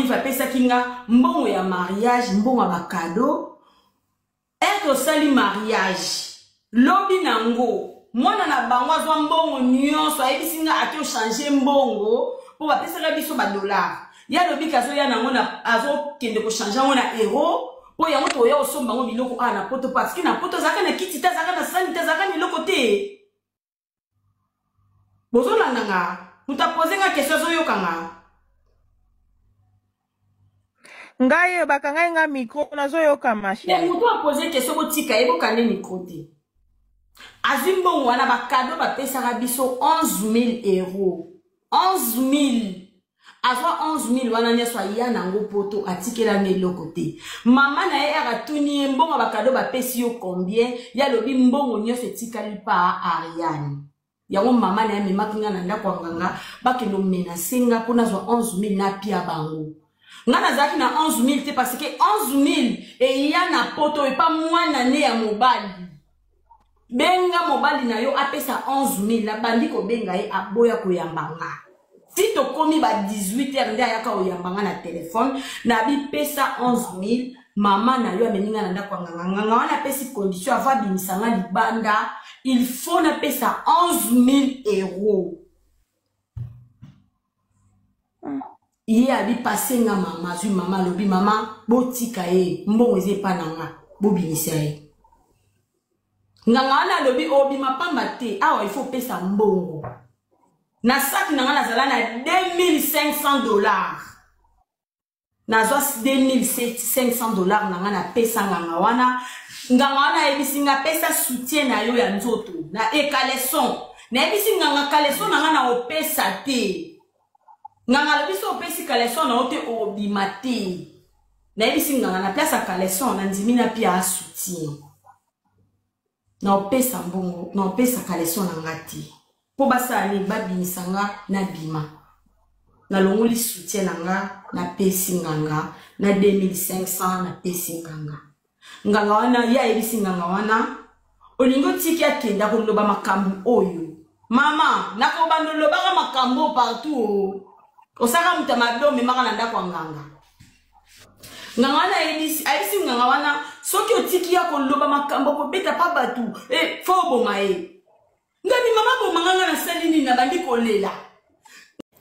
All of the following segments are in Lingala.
Olive pesa kinga mbongo ya mariage, mbongo ya cadeau. Eto sali mariage. Lobi nango. Mwana na bango azwa mbongo nyonso ayebisinga ake changer mbongo po ba pesa biso ba dollar. Ya lobi kazo ya nango na azo kende ko changer ngona euro po ya moto ya osomba ngo biloko ana poto parce que na poto zaka na kiti ta zaka na sani ta zaka ni lokote. Bozo nanga muta poser nga question zo yokanga. Ngaye bakanga nga micro na zo yokama chérie. Muto a poser question ko tika ebo kane micro te. Azimbo wana ba cadeau ba pesa biso 11 000 euros. 11 000. Azwa 11 000 wana nyeswa ya nango poto atikela meloko te. Mama na ye aratuni mbongo ba cadeau ba pesi yo combien? Ya lobi mbongo nyose tikali pa Ariane. Yango mama na ye memakinga na ndako nganga bakendo menasenga pona zwa 11 000 na pia bango. Ngana zaki na 11 000 te parce que 11 000 e ya na poto e pa mwana ne ya mobali. Benga mobali na yo apesa 11 000 na bandi ko benga ye aboya ko yambanga. Si to komi ba 18h ndia yaka o yambanga na telefone na bi pesa 11 000 mama na yo ameninga na ndako nganga wana pesi condition ava bimisanga libanda il faut na pesa 11 000 euros. Iye abi passé nga mama zui mama lobi mama botika e mbongo eze pa nanga bobimisa e. Nganga na lobi obi mapamba te awa il faut pesa mbongo. Na saki nanga na zala na $2500. Na zwa $2500 nanga na pesa nganga wana. Nganga wana ebisinga pesa soutien na yo ya nzoto. Na ekaleson. Na ebisinga nganga kaleson nanga na opesa te. Nganga lobi so opesi kaleson na ote obimate. Na ebisinga nganga na place kaleson na ndimi na pia soutien. Na opesa mbongo, na opesa kaleson na ngati. Po basa ni babimisanga na bima. Na longoli soutien nga na pesi nganga na 2500 na pesi nganga. Nganga wana ya ebisi nganga wana olingo tiki akenda ko loba makambu oyo. Mama, nako bando loba makambo partout. Osaka mutamado me maka na ndako nganga. Nganga wana ebisi nganga wana soki otiki ya ko loba makambo ko beta pa batu fo boma e. Ngami mama bo manganga na salini na bandi kolela.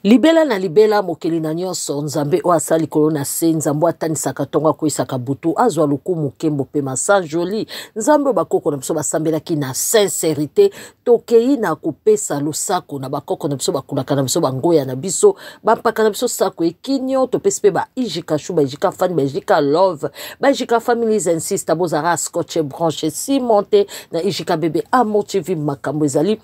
Libela na libela mokeli na nyonso nzambe o asali kolona se nzambo atanisaka tonga koisaka butu azwa lukumu kembo pe masa joli nzambe bakoko na biso basambelaki na sincérité tokei na kopesa losako na bakoko na biso bakulaka na biso bangoya na biso bampaka na biso sako ekinyo topesi pe ba ijika shu ba ijika fani ba ijika love ba ijika families and sister bozara scotch branche cimenté na ijika bébé amour TV makambo ezali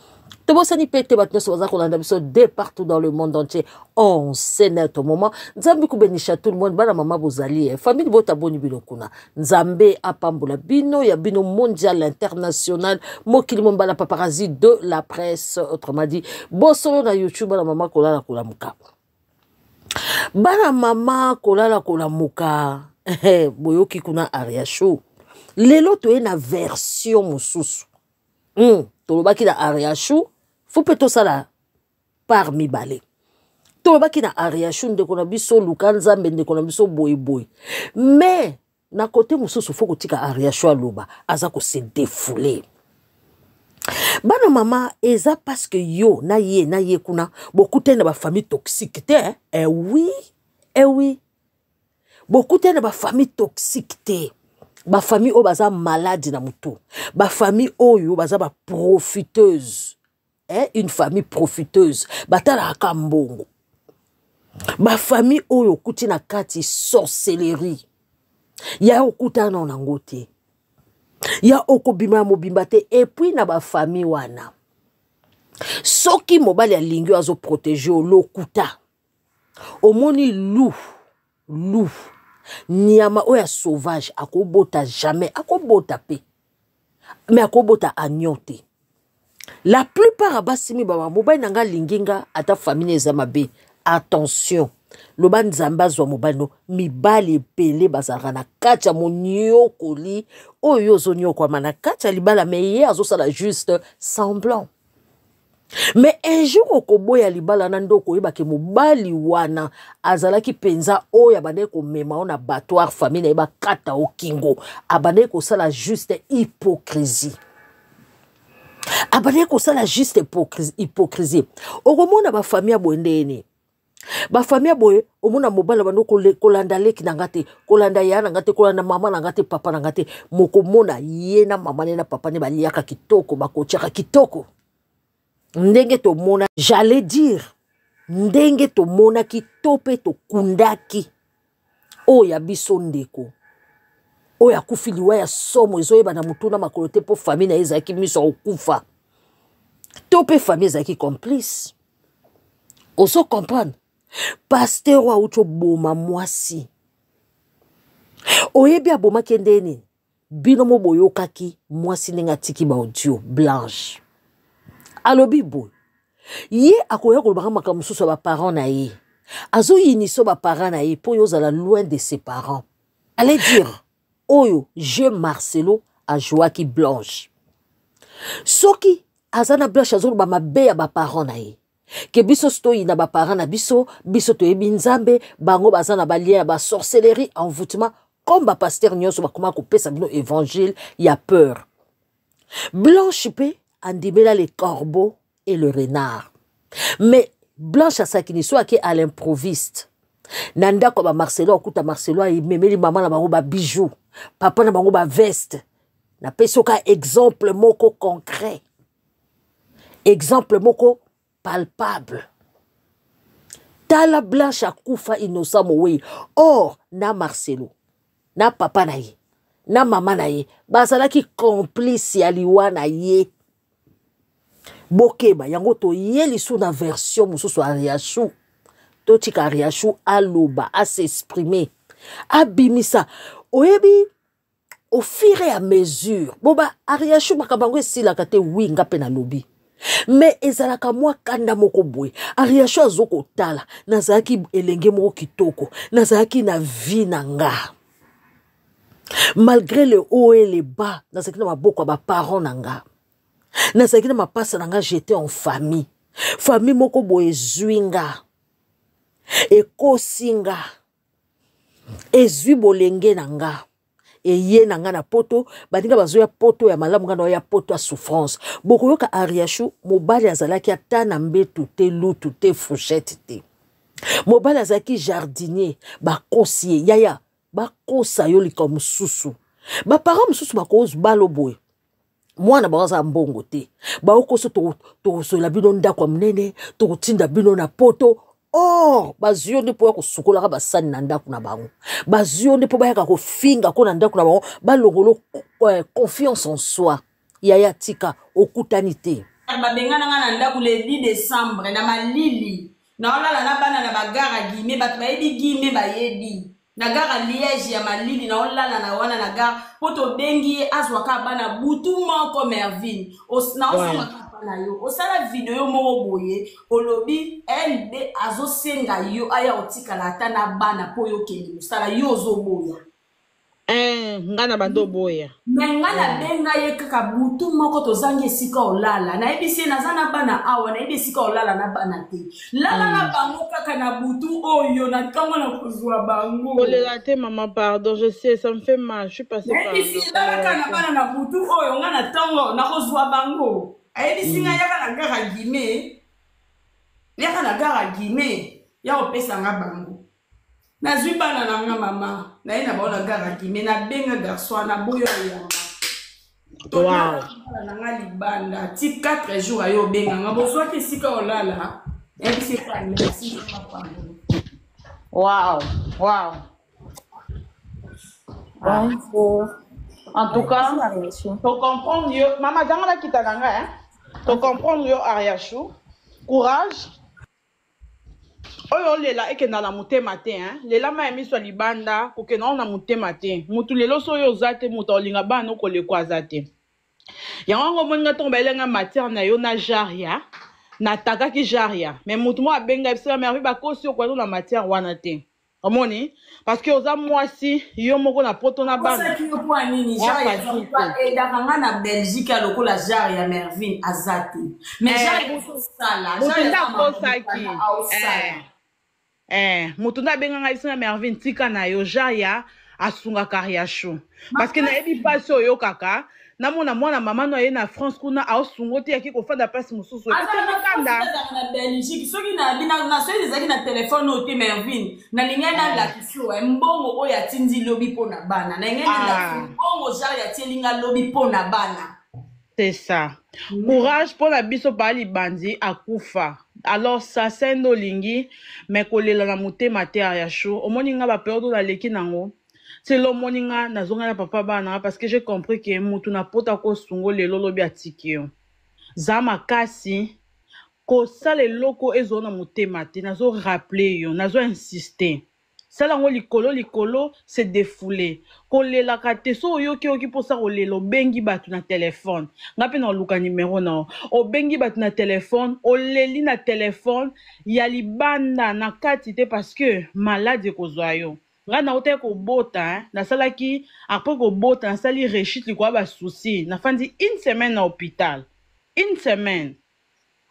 Tobosani pete batnoso baza kolanda biso de partout dans le monde entier. On s'énerve au moment. Nzambe kubenisha tout le monde. Bana mama bozali. Famille bota boni bilokuna. Nzambe apambola bino. Ya bino mondial, international. Mokili mombala paparazzi de la presse. Autrement dit. Bosolo na YouTube. Bana mama kolala kolamuka. Bana mama kolala kolamuka. Boyoki kuna Aria Show. Lelo to na version mususu. Tolobaki na Aria Show. Faut peut ça parmi balé. Tolobaki na Aria Show ndeko na biso lukanza ndeko na biso boy boy. Mais na côté mususu faut kotika Aria Show aloba aza ko se défouler. Bana mama eza parce que yo na ye kuna beaucoup de ba famille toxique te eh oui beaucoup de ba famille toxique te ba famille o baza malade na mutu ba famille oyo baza ba profiteuse une famille profiteuse batala kambongo ba famille oyo kuti na kati sorcellerie ya okuta na ngote ya okobima mobimba te et puis na ba famille wana soki mobali alingi azo protéger lokuta omoni loup Niama oya sauvage akobota jamais akobota pe mais akobota agnote la plupart abasimi baba mobali nanga linginga ata famille ezamabe attention loba nzamba zwa mobali no mibali pele bazara na kacha moniokoli oyo zonyoko mana kacha libala mais azo sala juste semblant Mais un jour okoboya libala na ndoko yeba ke mobali wana azalaki penza oya bande ko mema on abattoir famille yeba kata o kingo abande ko sala juste hypocrisie. Abande ko sala juste hypocrisie. Okomona ba famille boendene. Ba famille boye omona mobala bando kolanda leki na ngate, kolanda ya na ngate, kolanda mama na ngate, papa na ngate, mokomona ye na mama na papa ne baliaka kitoko bakochaka kitoko. Ndenge to mona, j'allais dire, ndenge to mona ki tope to kundaki. Oya biso ndeko. Oya kufiliwa ya somo ezoyeba na mutuna makolote po famille na ezaki miso okufa. Tope famille ezaki complice. Oso comprendre. Pasteur wa ucho boma mwasi. Oyebi aboma kendeni. Bino mo boyokaki mwasi nenga tiki ba audio Blanche. Alobi boy. Ye akoya kolobaka makambo mosusu ba parents na ye. Azo yiniso ba parents na ye po yozala loin de ses parents. Allez dire oyo je Marcelo a joaki Blanche. Soki azana Blanche azo ba mabe ya ba parents na ye. Ke biso stoyi na ba parents na biso to yebi nzambe bango bazana ba lien ba sorcellerie envoûtement comme ba pasteur nyonso ba koma ko pesa bino évangile ya peur. Blanche pe andimela les corbeaux et le renard. Mais Blanche a sakini soit à l'improviste. Nanda ko ba Marcelo okuta Marcelo y memeli maman na bango ba bijoux, papa na bango ba veste. Na pesoka exemple moko concret. Exemple moko palpable. Tala Blanche akufa innocent mowe. Or na Marcelo, na papa na ye, na mama na ye, bazalaki complice ya liwa na ye. Bokeba yango to yeli sous na version mususu Ariachou. To tika Ariachou aloba a s'exprimer. Abimisa oyebi au fur et à mesure. Boba Ariachou makabango esila kate winga pena lobi. Mais ezalaka mwa kanda moko boy. Ariachou azoko tala nazaki elenge moko kitoko, nazaki na vie na nga. Malgré le haut et le bas, nazaki na maboko ba parents na nga. Nazaki na mapasa na nga j'étais en famille. Famille moko boye zwinga. Ekosinga. Ezwi bolenge na nga. Eye na nga na poto, badinga bazoya poto ya malamu nga na ya poto ya souffrance. Boko yoka Ariachou, mobali azalaki ata na mbetu te lutu te fourchette te. Mobali azalaki jardinier, bakosie, yaya, bakosa yo liko mususu. Ba parents mususu bakoz balo boy. Mwana baza mbongo te. Ba okoso to so la bino ndako mnene, to tinda bino na poto. Oh, bazio ndi po ya kusukola ka basani na ndako na bango. Bazio ndi po ba ya ka kofinga ko na ndako na bango, ba longolo confiance en soi. Yaya tika okutanite. Ba bengana nga na ndako le 10 décembre na malili. Na olala na bana na bagara gime bat ba yebi gime ba yebi. Na gara Liège ya malili na olala na wana na gara poto bengi azwaka bana butu moko Merville na osama kapana yo osala video moko boye olobi LB azosenga yo aya otikala ata na bana po yo kende osala yo ozoboya ngana bando boya ngana benga ye kaka butu moko tozangi esika olala na ebisi na zana bana awa na ebisi esika olala na bana te lala na bango kaka na butu oyo na tango na kozwa bango kolela te maman pardon je sais ça me fait mal je suis passée par ebisi lala kaka na bana na butu oyo ngana tango na kozwa bango ebisi nga yaka na gara gime yaka na gara gime ya opesa nga bango na zwi bana na nga mama na ina baona gara gime na benga garçon na boyo ya wow na nga libanda ti 4 jours ayo benga nga bozwa ke sika olala ebisi pa merci papa wow wow en tout cas to comprendre yo mama dangala kitanga hein to comprendre yo Ariachou courage. Oyo lela ekenda na mutema te hein lela ma emi so libanda kokena na mutema te mutu lelo so yo zate mutu olinga bana ko le kwazate yango moninga tomba elenga matière na yo na jaria na takaki jaria mais mutu mo abenga bisela merveille ba kosi ko na matière wana te Omoni parce que oza mwasi yo moko na poto na bana. Qui pour nini genre na Belgique à lokola genre ya Mervin azati. Mais genre sala, mutunda benganga isina Mervin tika na yo jaya asunga Kariacho. Parce que na ebi paso yo kaka na mona mwana mama no ye na France kuna a sungo te yaki ko fanda place mususu. Kanda na Belgique soki na bina na so ezaki na téléphone o te Mervin na lingana la kisio mbongo oyo atindi lobi pona bana na ngene la mbongo genre ya tielinga lobi pona bana. C'est ça. Courage pour la biso pali bandi akufa. Alors ça c'est no lingi mais kolela na mutema te ya chaud. Omoninga ba perdre la leki nango. C'est le moninga na zonga na papa bana parce que j'ai compris que mutu na pota ko sungo le lolobi atikio. Zama kasi ko sale loko ezona mutema te nazo rappeler yo, nazo insister. Sala ngo likolo c'est défoulé. Ko lela kate so yo ki oki posa ko lelo bengi batu na téléphone. Ngape na luka numéro na. O bengi batu na téléphone, o leli na téléphone, ya libanda na kati te parce que malade ko zoyo. Nga na ote ko bota, na sala ki après ko bota, na sali rechit li kwa ba souci. Na fandi une semaine na hôpital. Une semaine.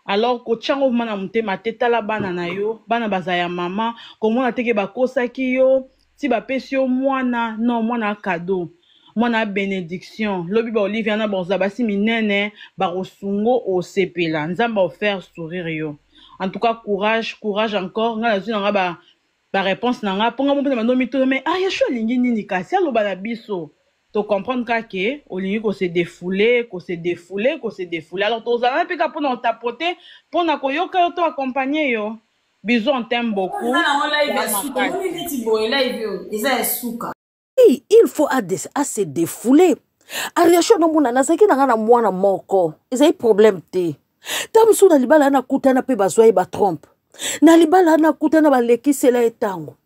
Alors ko tchango mana mutema tetala bana na yo bana bazaya mama komona teke bakosaki yo ti bapesi yo mwana non mwana cadeau mwana bénédiction lobi ba Olivia na bonza basi minene barosungo osepela nzamba offert sourire yo. En tout cas courage encore nga nazu nga ba réponse nanga ponga mo pena nomi to mais ya sho lingi nini kasi aloba na biso. To comprendre que olingi ko se défouler. Alors to zana pika pour nous tapoter pour na koyoka yo to accompagner yo. Bisous, on t'aime beaucoup. Il faut à se défouler. Ariacho no muna nazaki na ngana mwana moko. Ezai problème te. Tamsu na libala na kutana pe bazwa ba trompe. Na libala na kutana ba lekisela etango.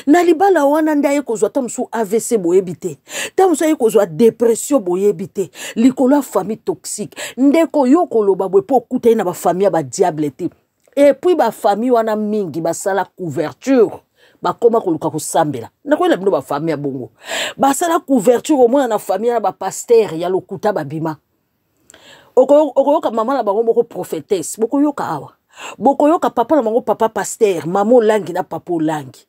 Na libala wana ndaye kozwa tamsu AVC boyebite tamsu ye kozwa dépression boyebite likolo ya famille toxique ndeko yokoloba bwe po kutai na ba famille ba diable te et puis ba famille wana mingi basala couverture bakoma koluka kusambela nakoyela bino ba famille bongo basala couverture omona na famille na ba pasteur ya lokuta babima okoyoka mama na bango moko prophétesse bokoyoka awa bokoyoka papa na bango papa pasteur mama langi na papa langi.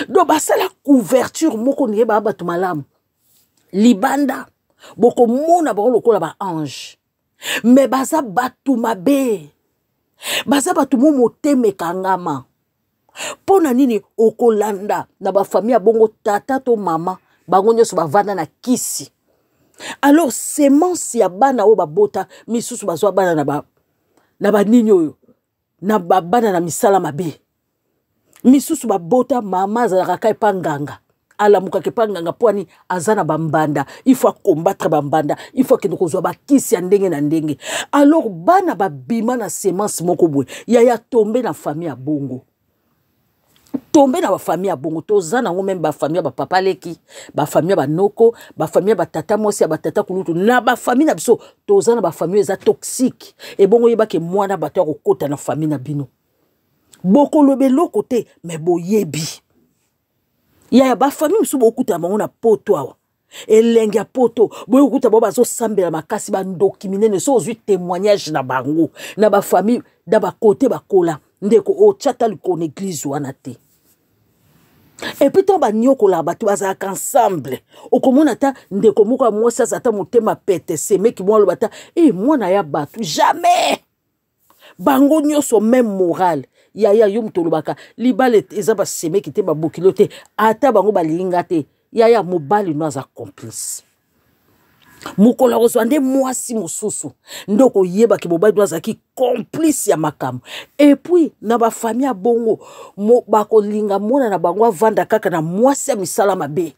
Donc, c'est la couverture, moko niye ba batu malamu. Libanda, boko mona ba lokola ba ange. Mais baza batu mabe. Baza batu momo teme kangama. Pona nini okolanda na ba famille bongo tata to mama, bango nyoso ba vanda na kisi. Alors, semence ya bana o ba bota, misusu bazwa bana na ba ninyo yo. Na ba bana na misala mabe. Misusu babota mama zalaka kai panganga alamuka ke panganga poani azana bambanda il faut combattre bambanda il faut que nous kozwa bakisi ya ndenge na ndenge. Alors bana babima na semence moko boye ya tomber na famille ya bongo tomber na ba famille ya bongo tozana ngo même ba famille ba papa leki ba famille ba noko ba famille ba tata mosi ya ba tata kulutu na ba famille na biso tozana ba famille za toxique et bongo yeba ke mwana bato ko kota na famille na bino. Boko lobe loko te mais boyebi ya ba famille msu bokuta bango na poto awa elenge ya poto bokuta bo bazo sambela makasi ba ndoki minene so ozwi témoignage na bango na ba famille da ba côté bakola ndeko o chata liko église wana te. Et puis to ba nyoko la batu baza ensemble okomona ta ndeko moko mwasa zata motema pete semeki mwa lo bata mwana ya batu jamais bango nyoso même moral yaya yo mutolobaka libale eza ba semeki te ba bokilo te ata bango balinga te yaya mobali no aza complice mukola kozwande mwasi mususu ndoko yeba ke mobali no azaki complice ya makam. Et puis na ba famille bongo bakolinga mona na bango avanda kaka na mwasi ya misala mabe.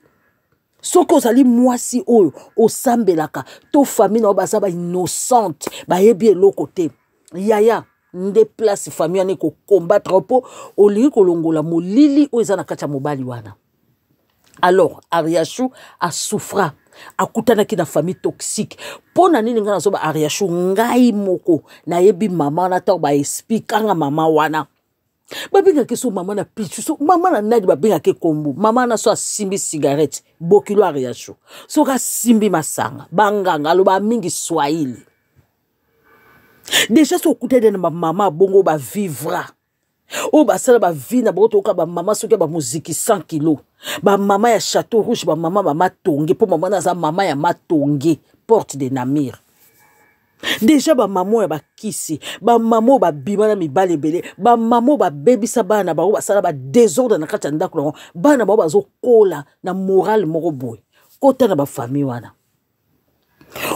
Soko ozali mwasi oyo osambelaka to famille na baza ba innocente ba yebi eloko te yaya nde place famille ane ko combattre po olingi kolongola molili o ezana kacha mobali wana. Alors Ariacho a souffra akutana ki na famille toxique pona nini ngana so ba Ariacho ngai moko na yebi mama na ta ba expliquer nga mama wana Babinga ke so mama na pichu so mama na nadi babinga ke kombo mama na so simbi cigarette bokilo ariacho so ka simbi masanga banganga aloba mingi swahili déjà so kute de na mama bongo ba vivra o ba sala ba vie na boto ka ba mama so ke ba muziki 100 kilo ba mama ya Château Rouge ba mama matonge po mama na za mama ya matonge Porte de Namir. Déjà ba maman ya ba kisi ba maman ba bima na mibale belé ba maman ba baby sa bana ba ba sala ba désordre na kati ndako na bana ba bazo kola na moral moko boy kota na ba famille wana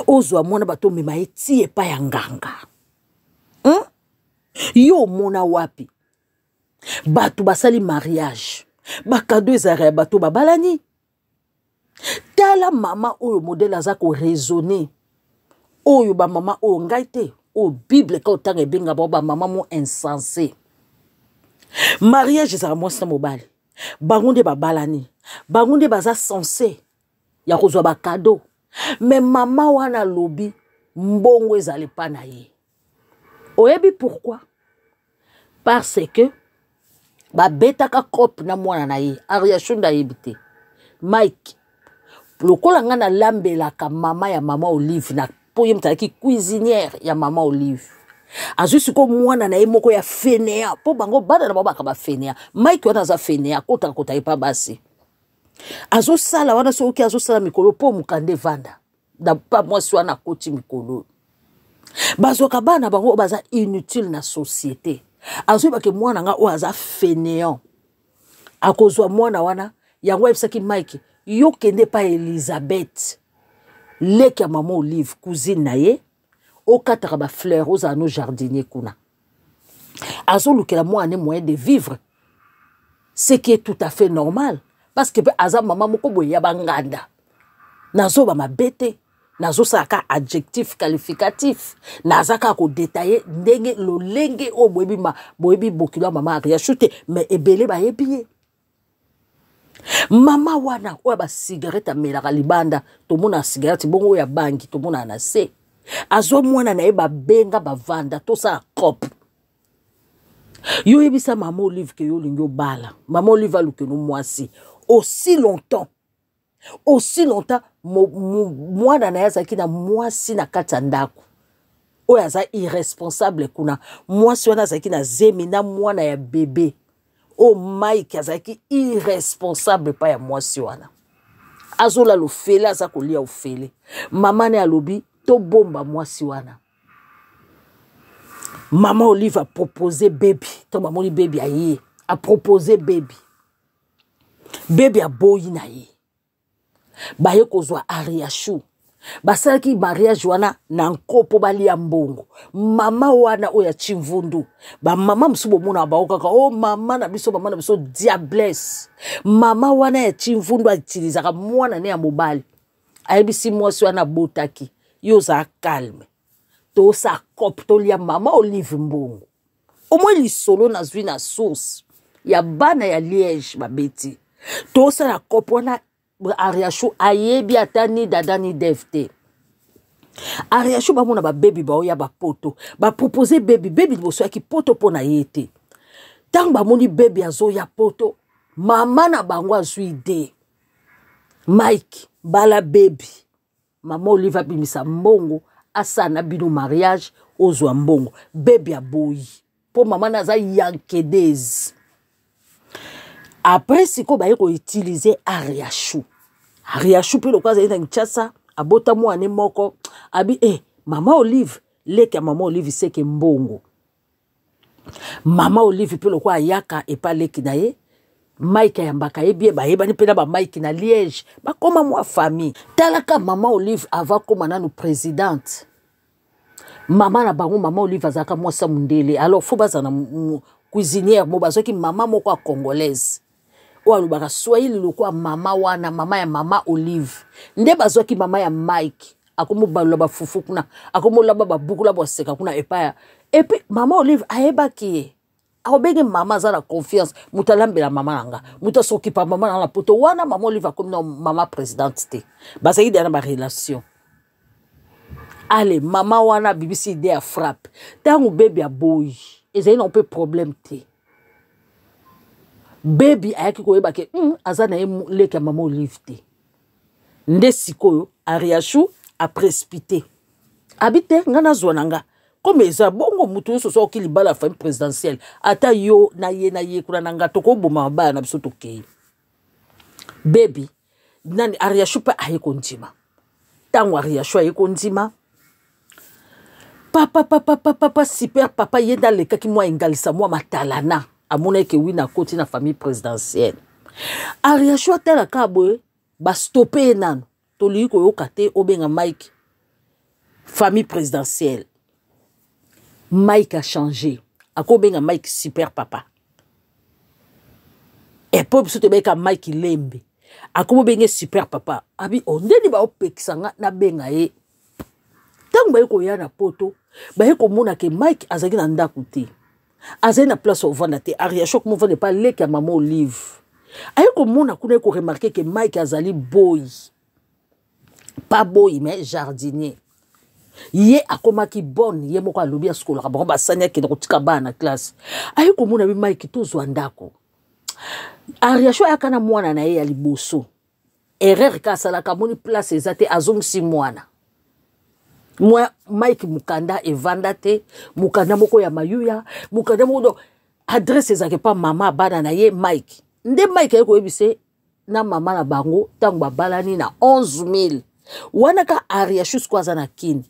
ozwa mwana bato mema eti epa ya nganga yo mona wapi bato basali mariage bakado ezara ya bato babalani tala mama oyo modèle aza ko raisonner oyo ba mama oyo ngai te o Bible ka otanga ebenga ba mama mo insensé mariage ezara mwasi na mobali bango nde babalani bango nde baza censé ya kozwa ba cadeau mais mama wana lobi mbongo ezali pa na ye oyebi pourquoi parce que ba betaka cop na mwana na ye ariation da yebite Mike lokola nga na lambelaka mama ya mama Olive na poye mtaki cuisinière ya mama Olive azusi ko mwana na ye moko ya fenea po bango bana na babaka ba fenea Mike wana za fenea kota ye pa basi azo sala wana so ki azo sala mikolo po mukande vanda da pa mwasi wana koti mikolo bazo kabana bango baza inutile na société azo bake mwana nga o aza fainéant akozwa mwana wana yango ebisaki Mike yo kende pa Elizabeth leki ya mama Olive cousine na ye okataka ba fleur oza no jardinier kuna azo lukela mwana moyen de vivre ce qui est tout à fait normal parce que aza mama moko boye ya banganda nazo ba mabete nazo saka adjectif qualificatif nazaka ko détailler ndenge lolenge o boyebi bokilo mama ya chute mais ebele ba yebiye mama wana o ba cigarette amelaka libanda to mona cigarette bongo ya bangi to mona na se azo mwana na eba benga bavanda to sa cop yo ebisa mama Olive ke yo lingo bala mama Olive aluke no mwasi aussi longtemps mwana na yazaki na mwasi na kati ya ndako oyo aza irresponsable kuna mwasi wana azaki na zemi na mwana ya bebe o Mike azaki irresponsable pa ya mwasi wana azola lofele aza kolia ofele mama ne alobi to bomba mwasi wana mama Olive a proposé baby to mama Olive baby aye a proposé baby a boyi na ye baye kozwa ariashu basalaki mariage wana na nkopo balia mbongo mama wana oya chimvundu ba mama msubo mona baokaka oh mama na biso diablesse mama wana ya chimvundu atilizaka mwana ne ya mobali ayebisi mwasi wana botaki yo za calme to sa kop to lia mama Olive mbongo omwe lisolo na zwi na source ya bana ya Liège babeti to sa la kop wana ariashu ayebi atani dadani defte ariashu ba mona ba baby ba oya ba poto ba proposer baby liboso yaki poto pona yete tang ba moni baby azo ya poto mama na bango azwi ide Mike bala baby mama Olive bimisa mbongo asana bino mariage ozwa mbongo baby aboyi po mama na za yankedez après siko ba yeko utiliser ariashu pe lokaza ina nchasa abota mwane moko abi mama Olive leki ya mama Olive seke mbongo mama Olive pe lokwa yaka epa leki na ye Mike ya mbaka ebie ba yeba ni pena ba Mike na Liège ba koma mwa famille talaka mama Olive ava koma nanu présidente mama na bango mama Olive azaka mwasa mundele alors faut bazana cuisinière mo bazoki mama moko a congolaise o alubaka swahili lokwa mama wana mama ya mama Olive nde bazoki mama ya Mike akomo balula ba fufu kuna akomo laba ba bukula bo seka kuna epaya epi mama Olive ayebaki akobenge mama za la confiance mutalambela mama nanga mutasokipa mama na la poto wana mama Olive akomi mama présidente te bazaki dana ba relation allez mama wana BBC idée à frappe tango baby a boy ezali na peu problème te Baby ayaki koyeba ke azana ye leke mama Olive te. Nde sikoyo Ariachou a précipité. Habite ngana zonanga. Comme eza bongo mutu so so ki libala famille présidentielle. Ata yo na ye kuna nanga toko boma ba na biso tokei. Baby nani Ariachou pa aye kondima. Tango Ariachou aye kondima. Papa super papa yenda leka ki mwa engalisa mwa matalana. Amona ke wina koti na famille présidentielle. Ariachou tela kabwe ba stopper nano. Toli ko yokate obenga Mike famille présidentielle. Mike a changé. Ako benga Mike super papa. Et pour biso te beka Mike lembe. Ako benga super papa. Abi ondeni ba opekisanga na benga ye. Tango ba ko ya na poto, ba ko mona ke Mike azaki na ndako te. Azali na place au vanda te. Ariachou ko mo vende pas leki ya maman Olive. Aye ko mona kuna ko remarquer que Mike azali boy. Pas boy mais jardinier. Ye akomaki bonne ye moko alobi ya skola ba basanya ke kotika bana classe. Aye ko mona bi Mike to zwandako. Ariachou akana mwana na ye ya liboso. Erreur ka sala ka moni place ezate azongsi mwana. Moi Mike mukanda evanda te, mukanda moko ya mayuya, mukanda moko adresse ezake pa mama bana na ye Mike. Nde Mike ayeko yebise na mama na bango tango babalani na 11,000. Wana ka Ariachou skwaza na kini.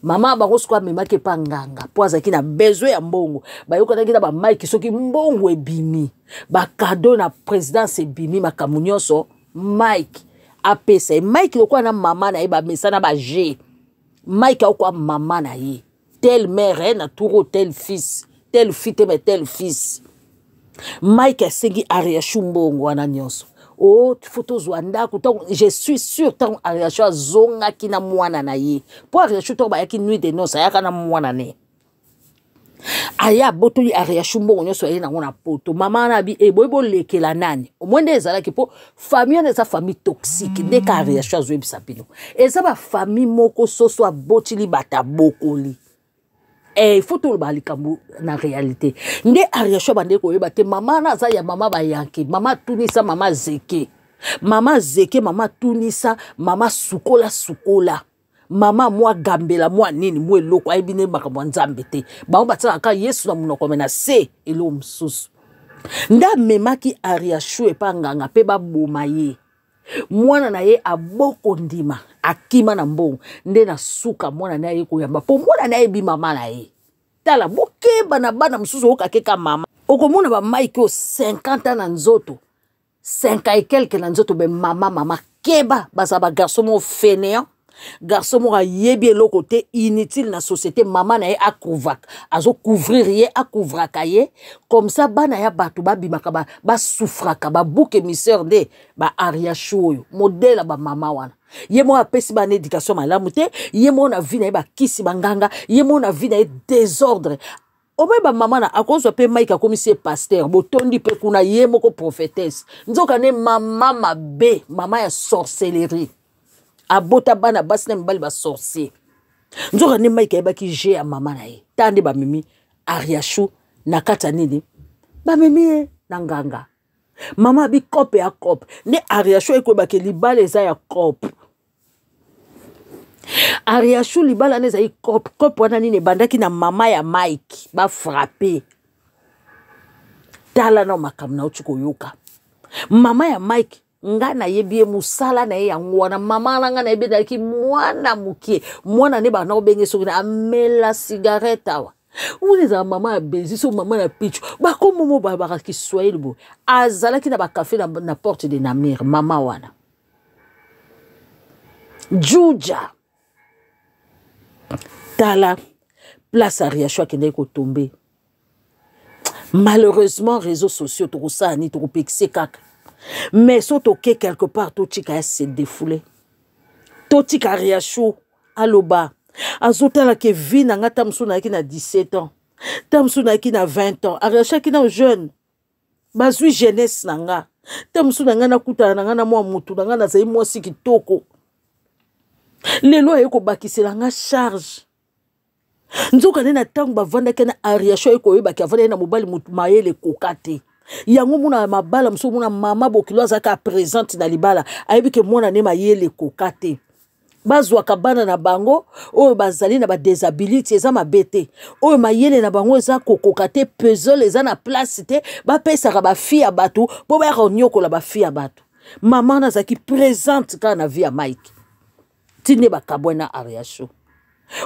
Mama bango skwa memake pa nganga. Po azaki na besoin ya mbongo. Bayoka na ba Mike soki mbongo ebimi. Ba cadeau na présidence ebimi makamu nyonso Mike apesa. Mike lokwa na mama na ye ba mesana ba G. Mike okwa mama na ye. Tel mère na touro tel fils. Tel fille mais tel fils. Mike asengi Ariachou mbongo wana nyonso. Oh, photo zwanda kuto je suis sûr tant Ariachou zonga kina mwana na ye. Po Ariachou to ba yaki nuit de noces ayaka na mwana ne. Aya botoli Ariachou mbongo nyonso ye na ngona poto. Mama na bi boybo lekela nani. Omwende ezala ki po famille na sa famille toxique de ka Ariachou azwebisa pino. Eza ba famille moko soso abotili bata bokoli. Il faut tout le balikambu na réalité. Nde Ariachou bande ko yeba te mama na za ya mama ba yanke, mama tunisa mama zeke. Mama zeke, mama tunisa, mama sukola. Mama mwa gambela mwa nini mwe loko ayibine makambo nzambe te. Ba batsa ka Yesu na munoko mena se elo msusu. Nda memaki Ariachou epanganga pe ba boma ye. Mwana na ye aboko ndima akima na mbongo nde na suka mwana na ye koyamba po mwana na ye bi mama na ye tala bokeba na bana msusu okakeka mama okomona ba Mike o 50 ans na nzoto 5 et quelques na nzoto be mama keba basa ba garçon mo fainéant garçon mo yebi eloko te inutile na société mama na ye akouvrak azo couvrir ye akouvraka ye comme ça bana ya batu babimaka ba souffraka ba bouc émisseur de ba Ariachou modèle ba mama wana ye mo apesi ba éducation malamu te ye mo na vie na ye ba kisi banganga ye mo na vie na ye désordre obe ba mama na akozo pe Mike akomisie pasteur botondi pe kuna ye moko prophétesse nzoka ne mama mabe mama ya sorcellerie abota bana basi na mbali ba sorcier nzoka ne Mike ayebaki je ya mama na ye tande ba mimi Ariachou na kata nini ba mimi na nganga mama bi kope ya kope ne Ariachou ekobaki libala eza ya kope Ariachou libala neza yi kope wana nini bandaki na mama ya Mike ba frapper tala na makam na uchuko yoka mama ya Mike nga na yebie musala na ye yango wana mama nga na yebie daki mwana mukie mwana ne ba na obenge soki na amela cigarette awa uneza mama ya bezi so mama na pichu ba komo mo ba ki Swahili bo azala ki na ba café na porte de Namir mama wana Juja tala place Ariachou qui n'est ko tomber malheureusement réseaux sociaux to ça ni to pixé kaka. Mais si tu quelque part, tu as se défoulé. Tu as Ariachou, aloba. Azotala ke vi na ngata msuna ki na 17 ans. Tamsuna ki na 20 ans. Ariachou ki na jeune. Bazui jeunesse na nga. Tamsuna nga na kuta na nga na mwa mutu na nga na zai mwa siki toko. Lelo eko bakisela nga charge. Nzoka nena tangu bavanda kena Ariachou eko yeba ki avanda na mobali mayele kokate. yango muna mabala mso muna mama bokilo azaka présente na libala ayebi ke mwana ne mayele kokate bazwaka bana na bango oyo bazali na ba disability eza mabete oyo mayele na bango eza kokoka te puzzle eza na place te bapesaka bafi ya bato po bayaka onyokola bafi ya bato mama nazaki présente kaka na vie ya Mike tinde bakabwe na Ariasho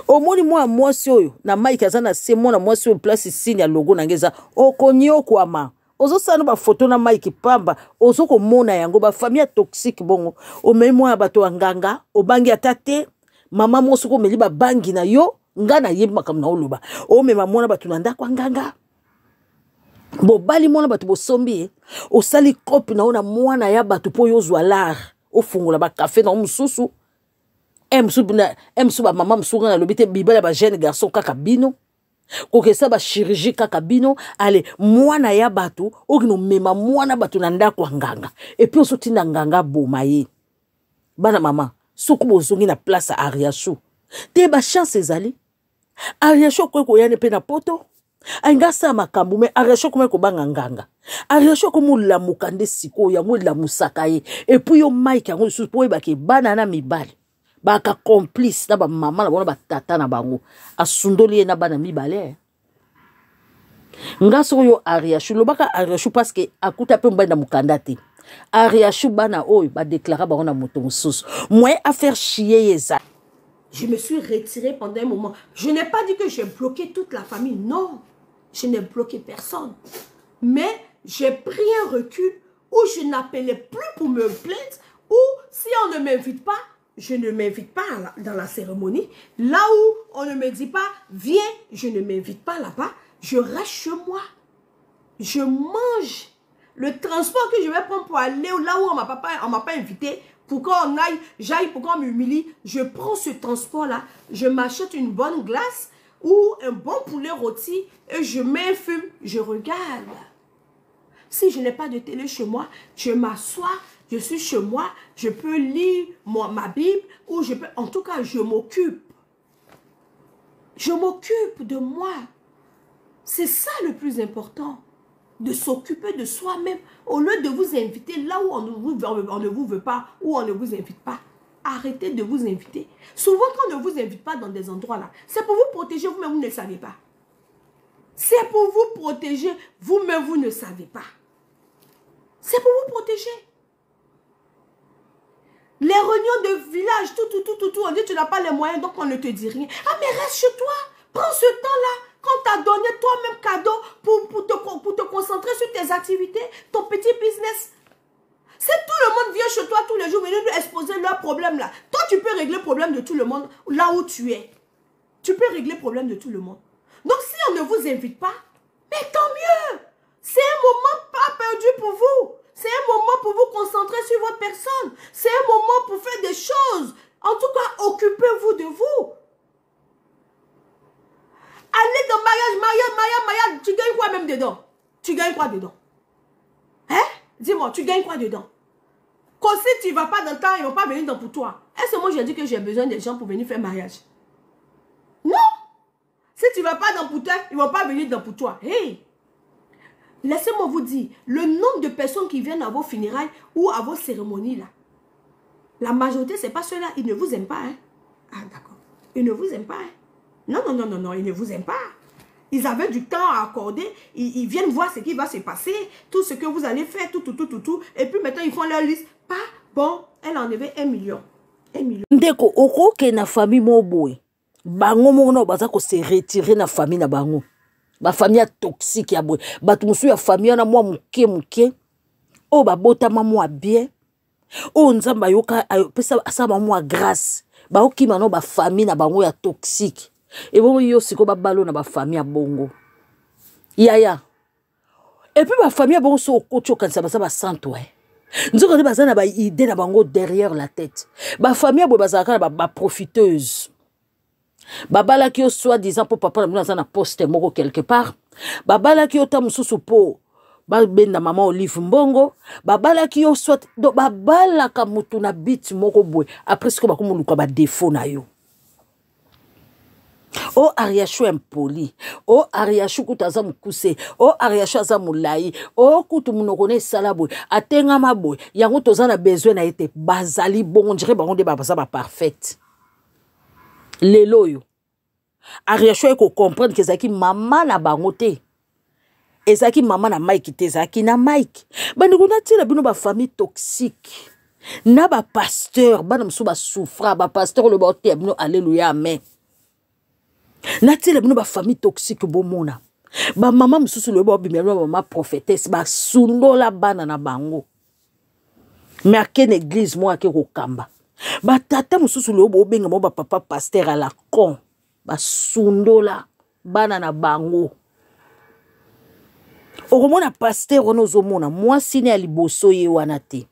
omoni mwa mwasi oyo na Mike aza na se mwana mwasi oyo place signe ya logo nangeza okonyokwama ozo sana ba photo na Mike pamba ozo ko mona yango ba famille toxique bongo o memo ya bato nganga o bangi atate mama mosu ko meli ba bangi na yo ngana yeba kam na oluba o mema mona bato na ndako nganga bo bali mona bato bo sombi o sali cop na ona mwana ya bato po yo zwalar o fungula ba café na mususu emsu ba mama musuga na lobite bibala ba jeune garçon kaka bino kokesa ba chirurgie kaka bino ale mwana ya bato okino mema mwana bato na ndako nganga et puis osotinda nganga bomaye bana mama suku bozongi na place Ariasho te ba chance ezali Ariasho ko yane pe na poto ainga sa makambu me Ariasho ko banga nganga Ariasho ko mulamuka nde siko yango la musaka ye et puis yo Mike yango susu po ba ke bana na mibali baka complice na ba mama na bona ba tata na bango asundoli na bana mibale ngaso yo Ariasho lobaka Ariasho parce que akuta pe mbanda mukanda te Ariasho bana oyo ba déclarer ba ona moto mususu moi à faire chier yeza. Je me suis retirée pendant un moment. Je n'ai pas dit que j'ai bloqué toute la famille. Non, je n'ai bloqué personne. Mais j'ai pris un recul où je n'appelais plus pour me plaindre, ou si on ne m'invite pas, je ne m'invite pas dans la cérémonie. Là où on ne me dit pas, viens, je ne m'invite pas là-bas. Je reste chez moi. Je mange. Le transport que je vais prendre pour aller là où on ne m'a pas invité, pour qu'on aille, j'aille, pour qu'on m'humilie, je prends ce transport-là, je m'achète une bonne glace ou un bon poulet rôti et je m'infume, je regarde. Si je n'ai pas de télé chez moi, je m'assois, je suis chez moi, je peux lire ma Bible ou je peux, en tout cas, je m'occupe. Je m'occupe de moi. C'est ça le plus important. De s'occuper de soi-même au lieu de vous inviter là où on ne vous veut pas, où on ne vous invite pas. Arrêtez de vous inviter. Souvent, quand on ne vous invite pas dans des endroits là, c'est pour vous protéger vous-même, vous ne le savez pas. C'est pour vous protéger vous-même, vous ne savez pas. C'est pour vous protéger. Les réunions de village, tout, on dit tu n'as pas les moyens, donc on ne te dit rien. Ah mais reste chez toi, prends ce temps-là. Quand tu as donné toi-même cadeau pour te concentrer sur tes activités, ton petit business. Si tout le monde vient chez toi tous les jours, venir lui exposer leurs problèmes là, toi tu peux régler le problème de tout le monde là où tu es. Tu peux régler le problème de tout le monde. Donc si on ne vous invite pas, mais tant mieux. C'est un moment pas perdu pour vous. C'est un moment pour vous concentrer sur votre personne. C'est un moment pour faire des choses. En tout cas, occupez-vous de vous. Allez dans mariage, tu gagnes quoi même dedans? Tu gagnes quoi dedans? Hein? Dis-moi, tu gagnes quoi dedans? Quand si tu ne vas pas dans le temps, ils ne vont pas venir dans pour toi. Est-ce que moi j'ai dit que j'ai besoin des gens pour venir faire mariage? Non! Si tu ne vas pas dans pour toi, ils ne vont pas venir dans pour toi. Hey! Laissez-moi vous dire, le nombre de personnes qui viennent à vos funérailles ou à vos cérémonies là, la majorité, ce n'est pas ceux-là, ils ne vous aiment pas. Hein? Ah d'accord. Ils ne vous aiment pas. Hein? Non, ils ne vous aiment pas. Ils avaient du temps à accorder. Ils viennent voir ce qui va se passer. Tout ce que vous allez faire, tout. Et puis maintenant, ils font leur liste. Pas bon, elle a enlevé 1 million. 1 million. Ndeko, oko ke na famille moboe. Bango mono baza ko se retirer na famille na bango. Ba famille toxique ya boy. Batu musu ya famille na mwa muke. O ba bota mwa bien. O nzamba yoka pesa sa mwa grâce. Ba okima no ba famille na bango ya toxique. Et bon, yo siko ba balo na ba famille bongo. Yaya. Et puis ba famille bongo so kocho kanisa ba santo ouais. Nzoko ba na ba idée na bango derrière la tête. Ba famille bo bazaka ba profiteuse. Babala ki yo soi-disant pour papa na na poste moko quelque part. Babala ki yo ta mususu po ba benda mama Olive Mbongo. Babala ki yo soit do babala ka mutu na bit moko boy. Après ce que ba ko muluka ba défaut na yo. O Ariacho impoli, o Ariacho kutaza mukuse, o Ariacho aza mulai, o kutu munokone salabo, atenga maboy, yango tozana besoin na ete bazali bon, on dirait bango de babaza ba parfaite. Lelo yo. Ariacho eko comprendre que zaki mama na bango te. Ezaki mama na Mike te zaki na Mike. Bandi kuna tila bino ba famille toxique. Na ba pasteur, bana msu ba souffra, ba pasteur le ba te bino alléluia amen. Natile bino ba famille toxique bomona. Ba mama msusu le ba bimelo ba mama prophétesse ba sundola bana na bango. Mais à quelle église moi ke kokamba. Ba tata msusu le ba benga mo ba papa pasteur à la con. Ba sundola bana na bango. Okomona pasteur ono zomona moi sine ya liboso ye wana te.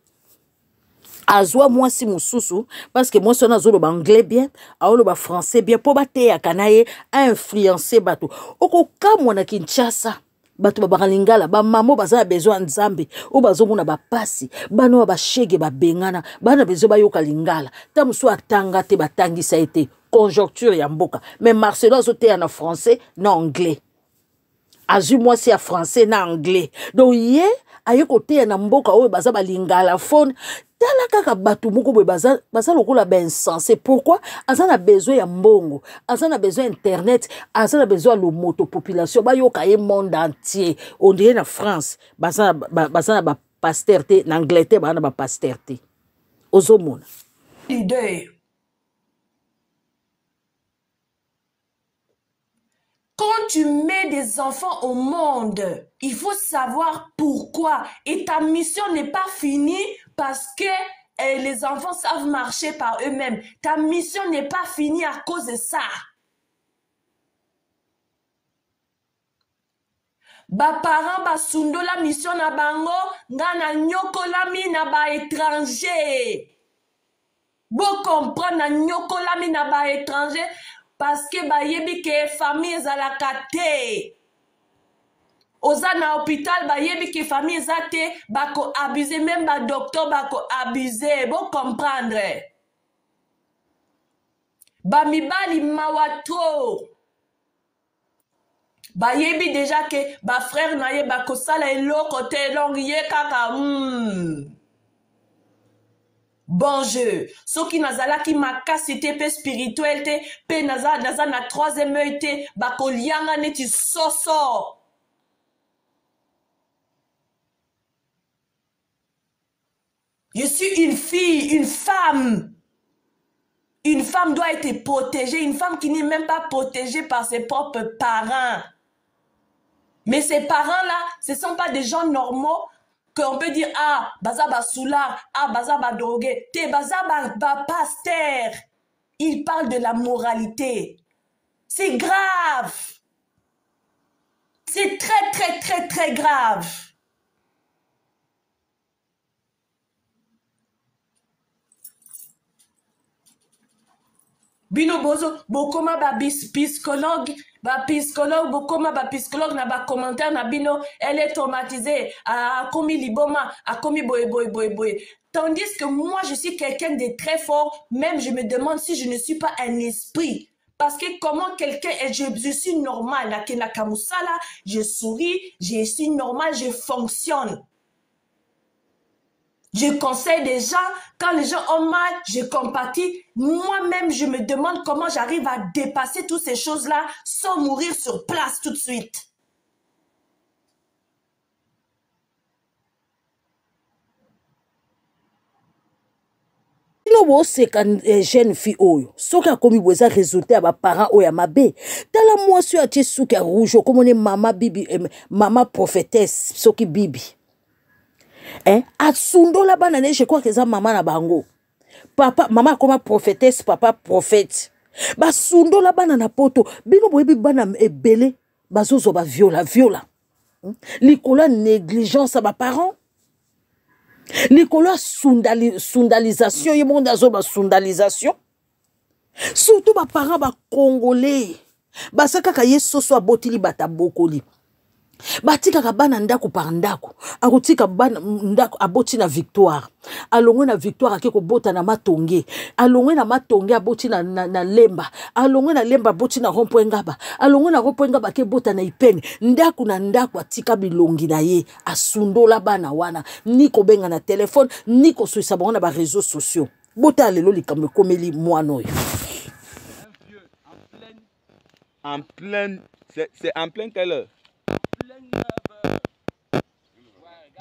Azwa moi si mususu parce que moi sona zolo ba anglais bien, aolo ba français bien po ba te ya kanaye a influencer bato. Oko kamwa na Kinshasa bato ba bakalingala ba mamo bazala besoin nzambe o bazomona ba pasi bano ba shege ba bengana bana besoin ba yoka lingala ta musu atanga te batangisa ete conjoncture ya mboka mais Marcelo azote ya na français na anglais. Azu moi si ya français na anglais. Donc ye aye kote ya na mboka oyo baza balingala phone tala kaka batu moko boy baza lokola ben insensé. Pourquoi? Azana besoin ya mbongo, azana besoin internet, azana besoin lo moto population ba yoka ye monde entier. On dirait na France bazana ba pasteur te na Angleterre bazana ba pasteur te. Ozomona. Leader. Quand tu mets des enfants au monde, il faut savoir pourquoi. Et ta mission n'est pas finie parce que les enfants savent marcher par eux-mêmes. Ta mission n'est pas finie à cause de ça. Ba parents ba sundo la mission na bango, ngana nyoko la mi na ba étranger. Bo comprendre na nyoko la mi na ba étranger. Parce que ba yebi ke famille ezalaka te. Oza na hôpital ba yebi ke famille ezate bako abuser même ba docteur bako abuser. Bon comprendre. Ba mibali mawato. Ba yebi déjà que ba frère na ye bako sala elo côté long ye kaka bon jeu. Ce qui nazala qui ma capacité pe spirituelle te pe naza na troisième œil te bako lianga neti soso. Je suis une fille, une femme. Une femme doit être protégée. Une femme qui n'est même pas protégée par ses propres parents. Mais ces parents-là, ce ne sont pas des gens normaux qu'on peut dire, ah, bazaba soulard, ah, bazaba drogué, te bazaba pasteur. Il parle de la moralité. C'est grave. C'est très, très, très, très grave. Bino bozo, bokoma ba psychologue, bokoma ba psychologue na ba commentaire na bino, elle est traumatisée, a commis liboma, a commis boy. Tandis que moi, je suis quelqu'un de très fort, même je me demande si je ne suis pas un esprit. Parce que comment quelqu'un est, je suis normal, na kamusala, je souris, je suis normal, je fonctionne. Je conseille des gens, quand les gens ont mal, je compatis. Moi-même, je me demande comment j'arrive à dépasser toutes ces choses-là sans mourir sur place tout de suite. C'est quand jeune fille oyo soki akomi boza résultat ba parents oya mabe tala mwasi atie suki rouge comme on est mama bibi mama prophétesse soki bibi atsundola bana ne je crois que ça maman na bango papa maman comme prophétesse papa prophète ba sundola bana na poto bino boyebi bana ebele bazozo ba viola likola négligence ba parents likola sundalisation ye monde azo ba sundalisation surtout ba parents ba congolais basaka ka yeso so abotili bata bokoli batikaka bana ndako par ndako akotika bana ndako aboti na victoire alongwe na victoire ake kobota na matonge alongwe na matonge aboti na lemba alongwe na lemba aboti na rompo ngaba alongwe na rompo ngaba ke bota na ipene ndako na ndako atika bilongi na ye asundola bana wana niko benga na telefone niko soisa bango na ba réseaux sociaux bota lelo likambe komeli mwana oyo en pleine c'est en pleine quelle heure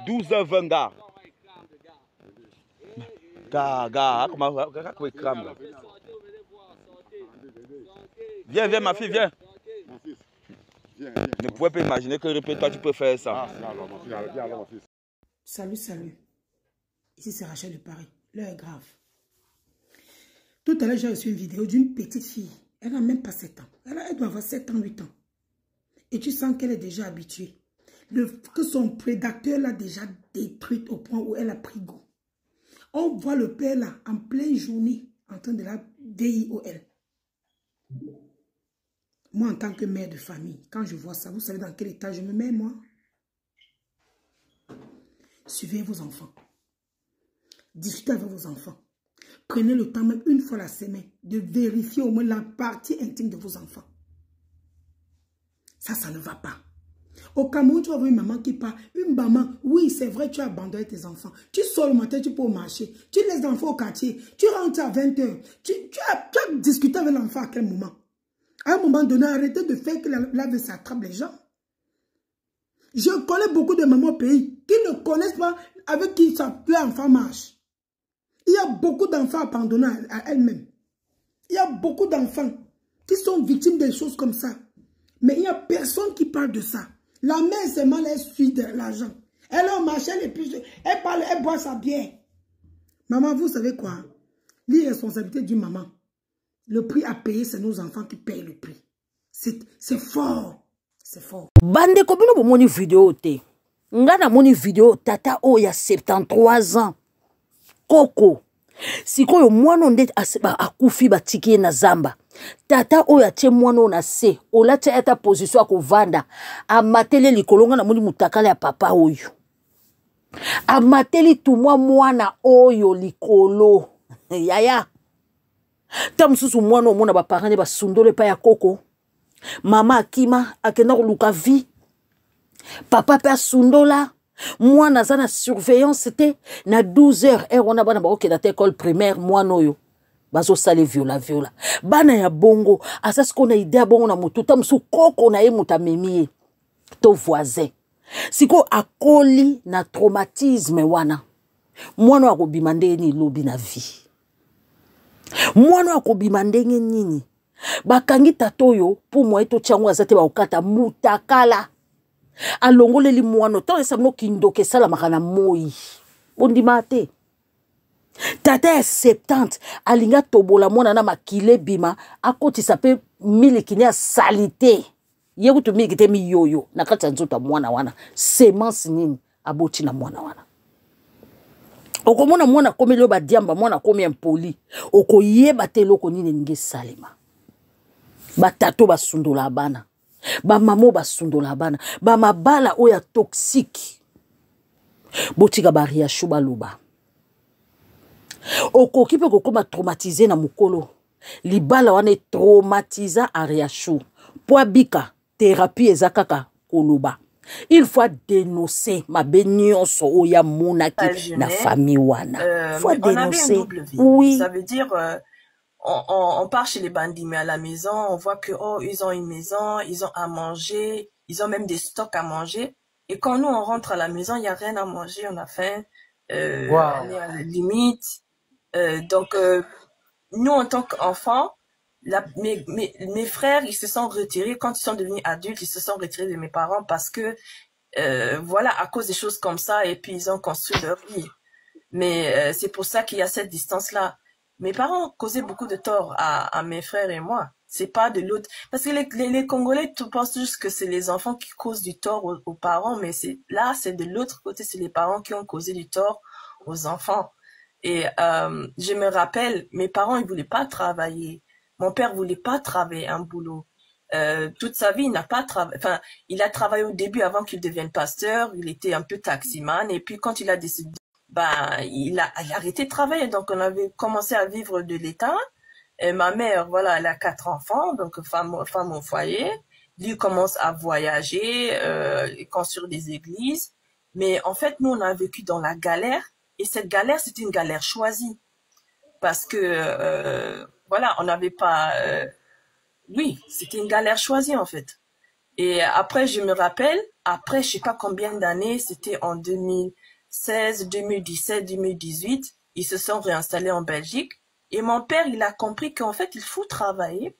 12h20 gars. Gars, comment crame là? Viens ma fille, viens. Ne pouvais pas imaginer que toi tu peux faire ça. Salut. Ici c'est Rachel de Paris. L'heure est grave. Tout à l'heure j'ai reçu une vidéo d'une petite fille. Elle n'a même pas 7 ans. Elle doit avoir 7 ans, 8 ans. Et tu sens qu'elle est déjà habituée. Que son prédateur l'a déjà détruite au point où elle a pris goût. On voit le père là, en pleine journée, en train de la VIOL. Moi, en tant que mère de famille, quand je vois ça, vous savez dans quel état je me mets, moi? Suivez vos enfants. Discutez avec vos enfants. Prenez le temps, même une fois la semaine, de vérifier au moins la partie intime de vos enfants. Ça ne va pas. Au Cameroun, tu vas voir une maman qui parle. Une maman, oui, c'est vrai, tu as abandonné tes enfants. Tu sors le matin, tu peux marcher. Tu laisses l'enfant au quartier. Tu rentres à 20h. Tu as discuté avec l'enfant à quel moment? À un moment donné, arrêtez de faire que la vie s'attrape les gens. Je connais beaucoup de mamans au pays qui ne connaissent pas avec qui leur enfant marche. Il y a beaucoup d'enfants abandonnés à elles-mêmes. Il y a beaucoup d'enfants qui sont victimes des choses comme ça. Mais il n'y a personne qui parle de ça. La mère seulement elle suit de l'argent. Elle a marché, elle parle, elle boit sa bière. Maman, vous savez quoi? L'irresponsabilité d'une maman. Le prix à payer, c'est nos enfants qui payent le prix. C'est fort. C'est fort. Bande kobino bo moni vidéo te. Ngana moni vidéo tata o ya 73 ans. Koko. Sikoyo mwana nde akufi batiki na zamba. Tata oyo atie mwana na se, olati ata position akovanda, amateli likolonga na moni mutakala ya papa oyo. Amateli tumwa mwana oyo likolo. Yaya. Tamsusu mwana omona ba parents ba sundole pa ya koko. Mama akima akenda koluka vi. Papa pe asundola. Mwana za na surveillance te na 12h on bana ba okenda te école primaire mwana oyo. Bazo sale viola. Bana ya bongo, asasi kona idea bongo na mutu, tamsu koko na ye mutamemie. To voisin. Siko akoli na traumatisme wana. Mwana wako bimande ni lobi na vi. Mwana wako bimande nini. Bakangi tatoyo, pou mwa eto changu azate ba okata mutakala. Alongole li mwana, tano samno kindoke sala makana moi. Bondi mate. Tata 70 alinga tobola mwana na makile bima akoti sape milikine ya salite ye kutu milikite miyoyo na kati nzota mwana wana semence nini aboti na mwana wana okomona mwana komelo ba diamba mwana komi impoli okoyeba te loko nini nge salima batato basundola bana ba mamo basundola bana ba mabala oya toxique botika baria shuba luba. Oko kipe kokoma traumatisé na mukolo. Libala wane traumatiza ariashu. Poa bika, thérapie ezakaka koluba. Il faut dénoncer ma bénionce oya monaki na famille wana. Faut dénoncer. On avait une double vie. Oui. Ça veut dire, on part chez les bandits, mais à la maison, on voit que, oh, ils ont une maison, ils ont à manger, ils ont même des stocks à manger. Et quand nous, on rentre à la maison, il n'y a rien à manger, on a faim, on est à la limite. Donc, nous, en tant qu'enfants, mes frères, ils se sont retirés. Quand ils sont devenus adultes, ils se sont retirés de mes parents parce que, voilà, à cause des choses comme ça, et puis ils ont construit leur vie. Mais c'est pour ça qu'il y a cette distance-là. Mes parents causaient beaucoup de tort à mes frères et moi. C'est pas de l'autre. Parce que les Congolais, tu penses juste que c'est les enfants qui causent du tort aux parents, mais là, c'est de l'autre côté, c'est les parents qui ont causé du tort aux enfants. Et je me rappelle, mes parents, ils voulaient pas travailler. Mon père voulait pas travailler un boulot. toute sa vie, il n'a pas travaillé, enfin, il a travaillé au début avant qu'il devienne pasteur, il était un peu taximan, et puis quand il a décidé, il a arrêté de travailler, donc on avait commencé à vivre de l'État, et ma mère, voilà, elle a 4 enfants, donc femme au foyer, lui commence à voyager, construire des églises, mais en fait, nous, on a vécu dans la galère, et cette galère, c'était une galère choisie, parce que, voilà, on n'avait pas... oui, c'était une galère choisie en fait. Et après, je me rappelle, après je sais pas combien d'années, c'était en 2016, 2017, 2018, ils se sont réinstallés en Belgique. Et mon père, il a compris qu'en fait, il faut travailler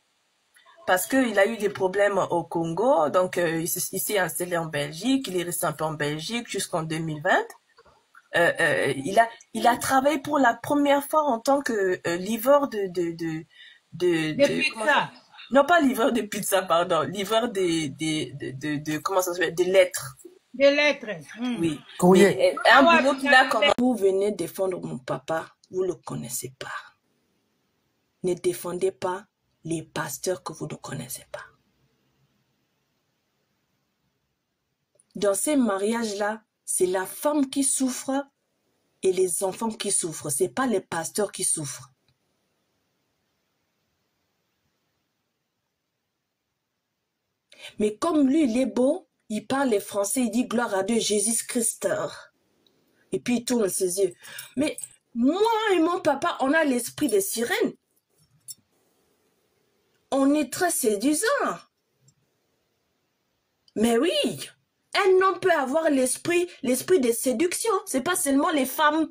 parce qu'il a eu des problèmes au Congo. Donc, il s'est installé en Belgique, il est resté un peu en Belgique jusqu'en 2020. Il a travaillé pour la première fois en tant que livreur de pizza. Non, pas livreur de pizza, pardon. Livreur comment ça s'appelle? Des lettres. Des lettres. Oui. Courrier. Mais un boulot qu'il a comme... Vous venez défendre mon papa, vous le connaissez pas. Ne défendez pas les pasteurs que vous ne connaissez pas. Dans ces mariages-là, c'est la femme qui souffre et les enfants qui souffrent. C'est pas les pasteurs qui souffrent. Mais comme lui, il est beau, il parle les français, il dit gloire à Dieu, Jésus-Christ. Et puis il tourne ses yeux. Mais moi et mon papa, on a l'esprit des sirènes. On est très séduisant. Mais oui, un homme peut avoir l'esprit de séduction. C'est pas seulement les femmes.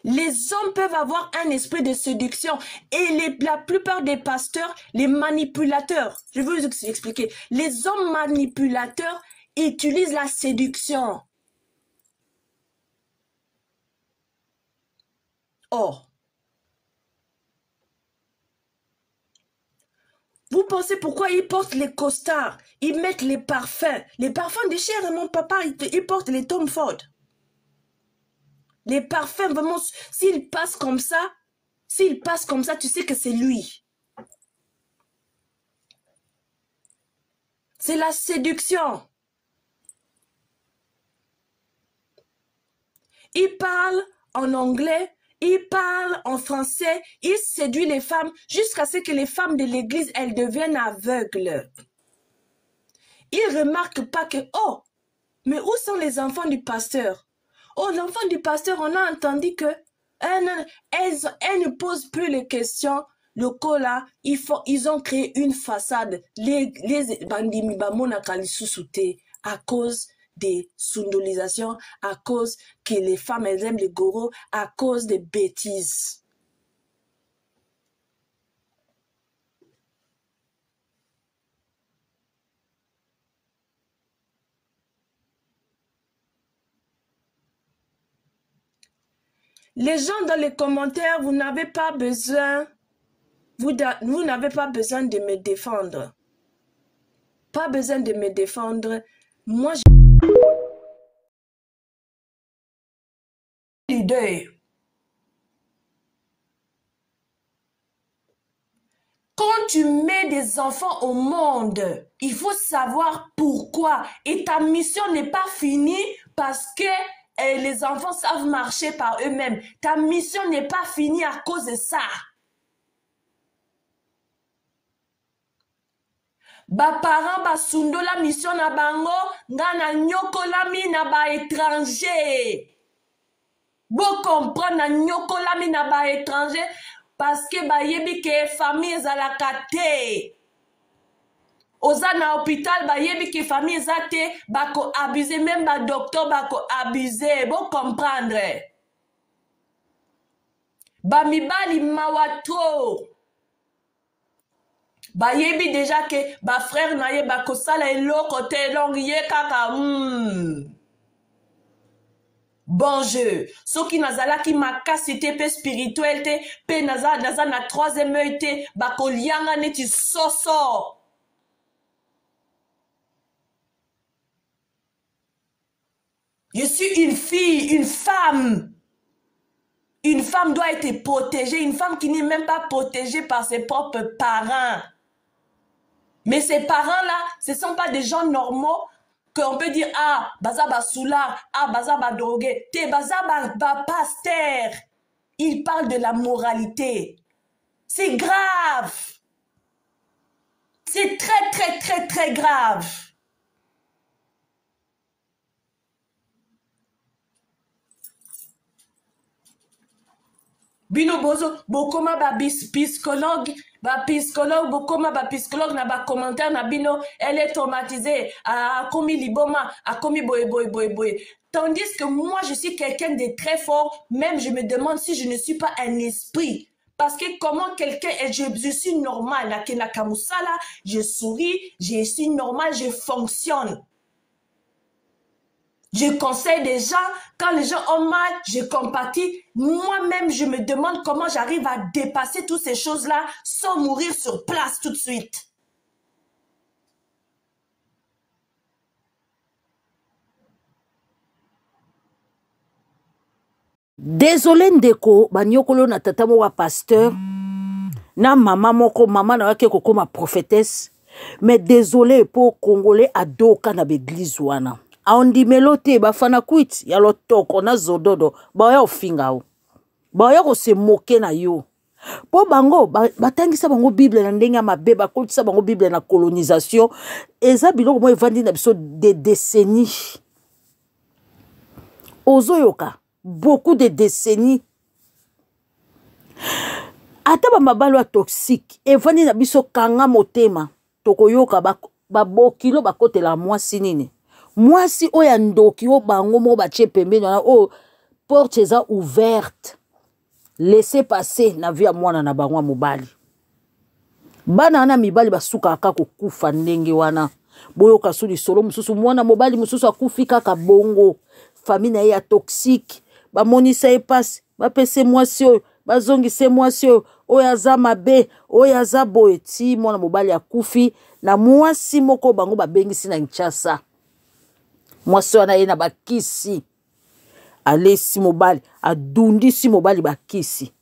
Les hommes peuvent avoir un esprit de séduction et la plupart des pasteurs, les manipulateurs, je vais vous expliquer, les hommes manipulateurs utilisent la séduction. Or, vous pensez pourquoi ils portent les costards, ils mettent les parfums de cher, mon papa, il porte les Tom Ford. Les parfums, vraiment, s'il passe comme ça, tu sais que c'est lui. C'est la séduction. Il parle en anglais, il parle en français, il séduit les femmes jusqu'à ce que les femmes de l'église, elles deviennent aveugles. Il ne remarque pas que, oh, mais où sont les enfants du pasteur? Oh, l'enfant du pasteur, on a entendu que elles ne posent plus les questions. Le coup là, ils ont créé une façade. Les bandimi bamona kalisusuté à cause des sundolisations, à cause que les femmes elles aiment les goros, à cause des bêtises. Les gens dans les commentaires, vous n'avez pas besoin, vous n'avez pas besoin de me défendre. Pas besoin de me défendre. Moi, j'ai l'idée. Quand tu mets des enfants au monde, il faut savoir pourquoi. Et ta mission n'est pas finie parce que les enfants savent marcher par eux-mêmes. Ta mission n'est pas finie à cause de ça. Ba parents ba sundo la mission na bango ngana nyokolami na ba étranger. Bo comprendre na nyokolami na ba étranger parce que ba yebi ke famille ezalaka te. Oza na hôpital ba yebi ke famille ezate bako abuser même ba docteur bako abuser. Bo comprendre. Ba mibali mawato. Ba yebi déjà que ba frère na ye ba kosala eloko te long ye kaka bon jeu soki nazalaki makasi te pe spirituel te pe naza na troisième œil te ba kolianga neti soso. Je suis une fille, une femme Une femme doit être protégée. Une femme qui n'est même pas protégée par ses propres parents. Mais ces parents-là, ce ne sont pas des gens normaux qu'on peut dire, ah, baza ba soulard, ah, baza ba drogué, te baza ba pasteur. Il parle de la moralité. C'est grave. C'est très, très, très, très grave. Bino bozo, bokoma ba psychologue, bokoma ba psychologue na ba commentaire na bino, elle est traumatisée, a commis liboma, a commis boy. Tandis que moi, je suis quelqu'un de très fort, même je me demande si je ne suis pas un esprit. Parce que comment quelqu'un est, je suis normal, là, je souris, je suis normal, je fonctionne. Je conseille des gens, quand les gens ont mal, je compatis. Moi-même, je me demande comment j'arrive à dépasser toutes ces choses-là sans mourir sur place tout de suite. Désolé ndeko, banyokolo na tata mo wa pasteur, na mama moko, mama na wake koko ma prophétesse, mais désolé pour Congolais adoka na l'église wana. Aondi melote bafana kwit ya lotoko na zododo ba ya ofinga o ba ya ko se moke na yo po bango batangisa bango bible na ndenga mabe bakolisa bango bible na colonisation eza biloko mo evandi na biso de décennies ozoyoka beaucoup de décennies ata ba mabalo toxique evandi na biso kanga motema tokoyoka ba bokilo bakotela mwasi nini mwasi oya ndoki o bango mo batie pembeni na o porte eza ouverte laissez passer na via mwana na bango mobali bana na mibali basuka aka kokufa ndenge wana boyoka suli solo mususu mwana mobali mususu akufi kaka bongo famille ya toxique ba monisa epasse ba pese mwasi oyo bazongise mwasi oyo oya za mabe oya za boeti mwana mobali akufi na mwasi moko bango babengisi na Kinshasa mwasi wana ye na bakisi alesi mobali adundisi mobali bakisi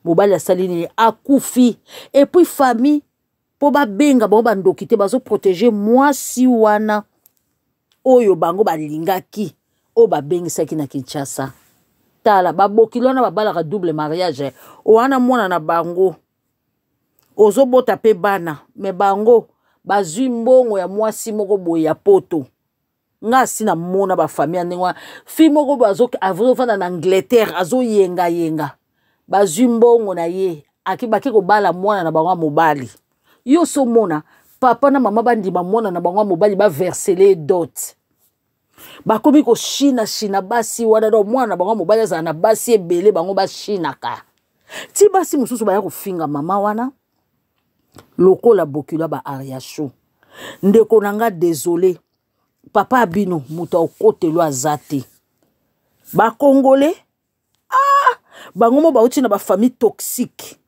mobali asalini akufi et puis famille po babenga bango bandoki te bazo protéger mwasi wana oyo bango balingaki o babengisaki na Kinshasa tala babokilo na babalaka double mariage wana mwana na bango ozobota pe bana me bango bazwi mbongo ya mwasi moko boye ya poto nga sina mona ba famille ndengwa fi moko bazo avofana na Angleterre azo yenga bazwi mbongo na ye akibaki ko bala mwana na bango mobali yo so mona papa na mama bandima mwana na bango mobali ba verser dot bakomi ko shina basi wana do mwana na bango mobali za na basi ebele bango ba shinaka ti basi mususu ba ya kofinga mama wana lokola bokula ba ariacho ndeko nanga désolé papa abino muta okotelo azate ba congolais bango mo bauti na ba famille toxique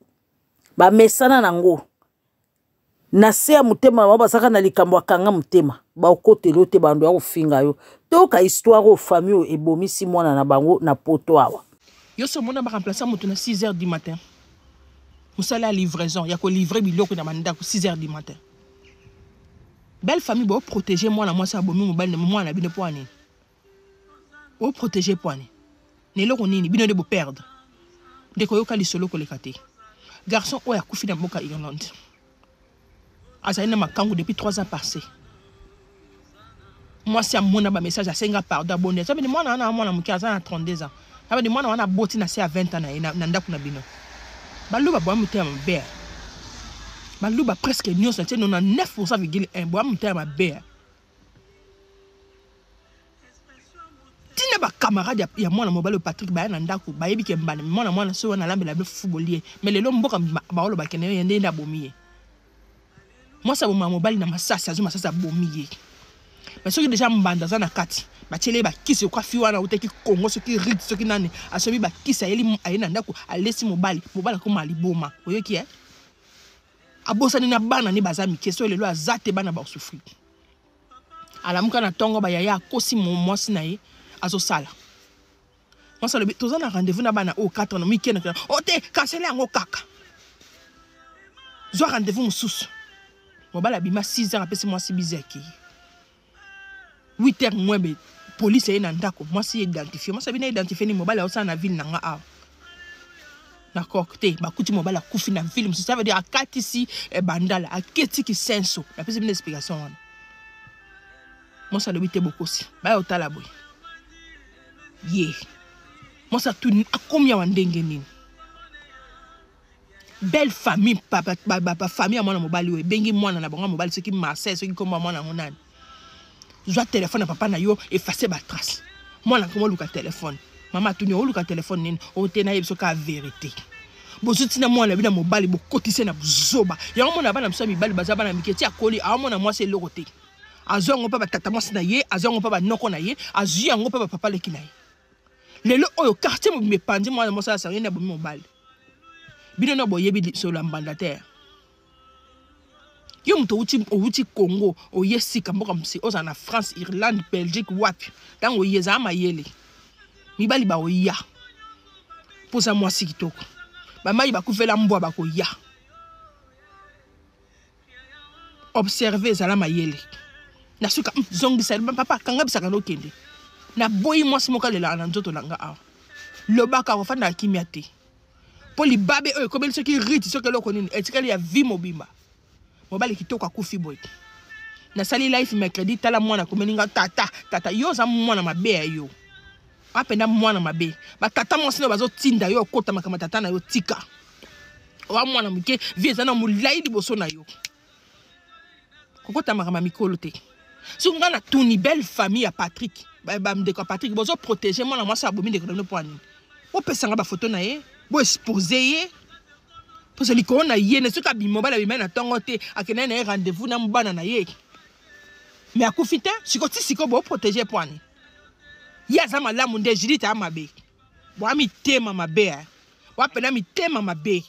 ba mesana nango na se ya mutema ba basaka na likambo akanga mutema ba okotelo te bando ya kofinga yo toka histoire o famille ebomisi mwana na bango na poto awa yo so mona ba remplacer mutu na 6h du matin musala la livraison ya ko livrer biloko na mandako 6h du matin. Belle famille doit protéger moi la moi ça bomi mobile moi na bino poani. O protéger poani. Ne lo nini bino de bo perdre. De ko yoka li solo ko le kate. Garçon o ya kufi na boka Irlande. Azaina makangu depuis 3 ans passé. Moi c'est mon ba message à 5 ans pardon abonné. Ça veut dire moi na mukaza na 32 ans. Ça veut dire moi na boti na c'est à 20 ans na ndaku na bino. Baluba bo muté mbé. Baluba presque nous c'est 99,1 bois monter ma bête. Tina ba camarade ya moi na mobile Patrick ba na ndako ba yebi ke mbana moi na so na lambe la footballier mais le mboka ba olo ba kene yende na bomiye. Moi ça ma mobile na masasa zo masasa bomiye. Mais ceux qui déjà mbanda za na kati ba tele ba kisi kwa fi wana uteki Congo ceux qui rit ceux qui nani asobi ba kisi ayeli ayena ndako alesi mobile ko maliboma. Oyo ki abosa ni na bana ni bazami keso lelo azate bana ba souffrir ala muka na tongo ba yaya kosi mo mwasi na ye azo sala Moi, ça le tout un rendez-vous na bana au 4 ans, week-end. Oh, te canceler en kaka. Zo rendez-vous moussous. Mon bala bima 6 heures après c'est moi si bizarre qui. 8 heures moins be police est ndako. Moi si identifié. Moi ça bien identifié ni mobile au na ville nanga a. D'accord, te ba kuti mobile kufi na ville, ça veut dire à 4 ici et bandala, à keti ki senso. La plus une explication. Moi ça le bité beaucoup aussi. Ba au tala boy. Yeah. Moi ça tourne à combien wandenge nini. Belle famille papa famille à moi na mobile we bengi mwana na bonga mobile ce qui Marseille ce qui comme moi na monane. Je dois téléphone à papa na yo effacer ma trace. Moi na comment luka téléphone. Maman tourne o luka téléphone nini o tena yebso ka vérité. Bozuti na mwana bina mobile bo kotise na buzoba. Ya mona bana msa mibali bazaba na miketi akoli a mona moi c'est lokote. Azongo papa tata moi na ye, azongo papa noko na ye, azu yango papa papa le kinaye. Lelo oyo quartier mo mepandi moi moi ça rien na bo mobile. Bino na boyebi sur la mbandataire. Yo mto uti Congo, o yesi kamboka msi oza na France, Irlande, Belgique wapi. Tango yeza mayele. Mibali ba oya. Posa mwasi kitoko. Ba mai ba kuvela mbwa ba ko ya. Observer zala mayele. Na suka zongi sa papa kanga bisaka no kende. Na boyi mwasi moka lela na nzoto langa a. Lobaka ko fanda kimia te. Poli babe eux comme ceux qui rite ceux que l'on connaît et qu'il y a vie mobimba mobile qui toka kufi boy na sali life mercredi tala mwana komeninga tata yo za mwana mabe yo apenda mwana mabe ba tata monsino bazo tinda yo kota makama tata na yo tika wa mwana muke vie za na mulai liboso na yo kokota makama mikolo te si on a tuni belle famille à Patrick ba mdeko Patrick bozo protéger mwana moi ça abomi de ko poani o pesanga ba photo na ye bo exposer parce que l'icône a yé ne ce qu'abi mobile a bien attengoté à qu'il ait rendez-vous na mbana na yé mais à confiter si côté si ko protéger poani ya zama la munde jili ta mabe bo ami tema mabe wa pena mi tema mabe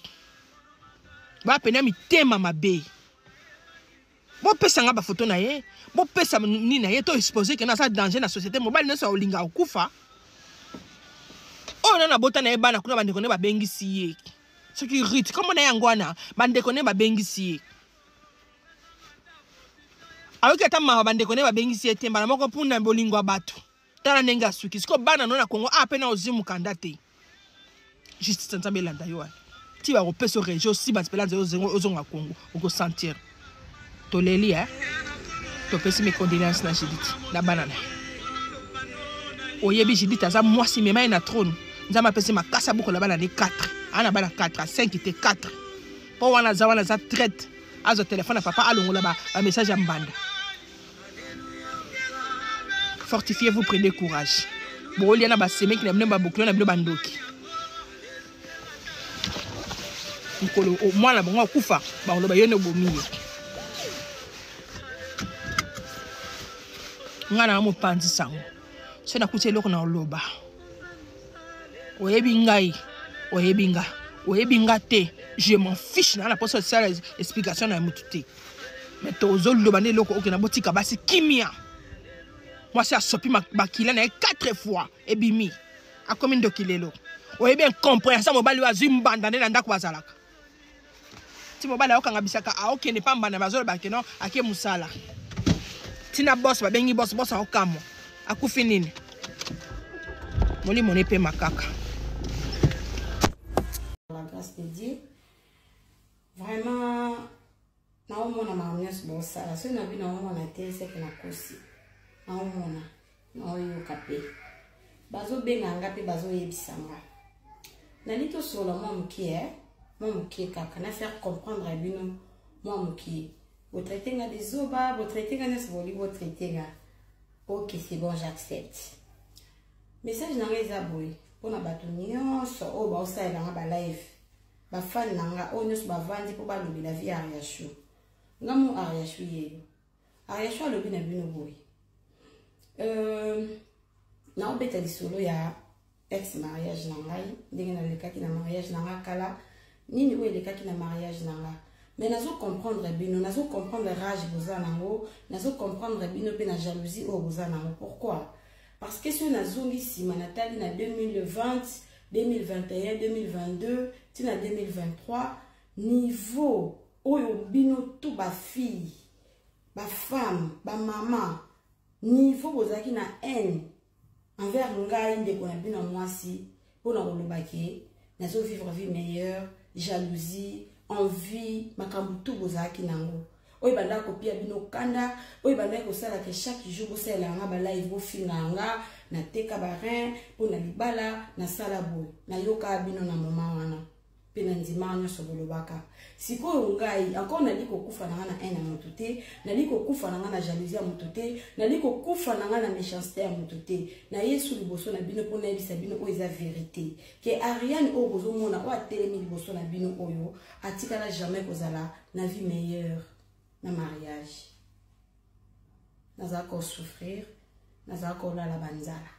wa pena mi tema mabe bo pesa nga ba photo na yé bo pesa ni na yé to exposer que na ça danger na société mobile ne so linga okufa. Oh non, bota na ebana kuna bande kone ba bengisi ye. Ce qui rite comme na yangwana bande kone ba bengisi ye. Avec ata ma bande kone ba bengisi ye temba na moko punda bolingwa batu. Tala nenga suki. Siko bana no na Congo apena ozimu kandate. Juste nzambe landa yo. Ti ba repeso région si ba spelanze ozonga Congo oko sentir. Toleli to pesi mes condoléances na Judith na banana. Oyebi Judith aza moi si mema na trône. Nous avons appelé ma casse à beaucoup là-bas, 4. On a 4, à 5 était 4. Pour on a za traite. À ce téléphone à papa, allons là-bas, un message à Mbanda. Fortifiez-vous, prenez courage. Bon, il y a un semé qui n'a pas beaucoup, on a bandoki. Au moins, là, on a koufa, on a yon bomi. On a un pandi sang. C'est na coûté l'eau qu'on a loba. Oyebinga te je m'en fiche na la poste ça explication na mututé mais tozo lobane loko okena botika basi kimia moi c'est asopi makila na 4 fois ebimi a combien de kilelo oyebi incompréhension mobali wa zimbanda na ndako bazalaka ti mobali okanga bisaka a okene pamba na bazolo bakeno ake musala tina boss babengi boss okamo akufi nini moli monepe makaka. La grâce de Dieu, vraiment, na omona maamnyos bosa. So na bina omona te se ke na kosi. Na omona, na oyo kape. Bazo benga ngapi bazo yebisanga. Na lito solo moi mukie kaka na faire comprendre à bino moi mukie. Vous traitez nga des oba, vous traitez nga nes voli, vous traitez nga. OK, c'est bon, j'accepte. Message na ngeza boy. Pour na bato nyonso o ba osala nga ba live ba fan nanga o nyonso ba vandi po ba lobi la vie Ariasho ngamu Ariasho yelo Ariasho lobi na bino boy na obeta lisolo ya ex mariage nangai ndenge na lekaki na mariage nanga kala nini o lekaki na mariage nanga mais nazo comprendre bino nazo comprendre rage boza nango nazo comprendre bino pe na jalousie o boza nango pourquoi. Parce parce que si on a zongi sima natali na 2020 2021 2022 tina 2023 niveau oyo bino tout ba fille ba femme ba maman niveau bozaki na haine envers ngai ndeko na bino mwasi pona kolobaki nazo vivre vie meilleure jalousie envie makambo tout bozaki nango oyo banda kopia bino kanda oyo banda kosala ke chaque jour bosala nga ba live bofinga nga na teka barin pona libala na sala boy na yoka bino na mama wana pena ndima nyonso bolobaka sikoyo ngai encore nali kokufa na nga na haine ya moto te nali kokufa na nga na jalousie ya moto te nali kokufa na nga na méchanceté ya moto te na yesu liboso na bino mpona yebisa bino oyo eza vérité ke Ariane oyo bozomona oyo atelemi liboso na bino oyo atikala jamais kozala na vie meilleure na mariage naza kosouffrir naza kolala banzala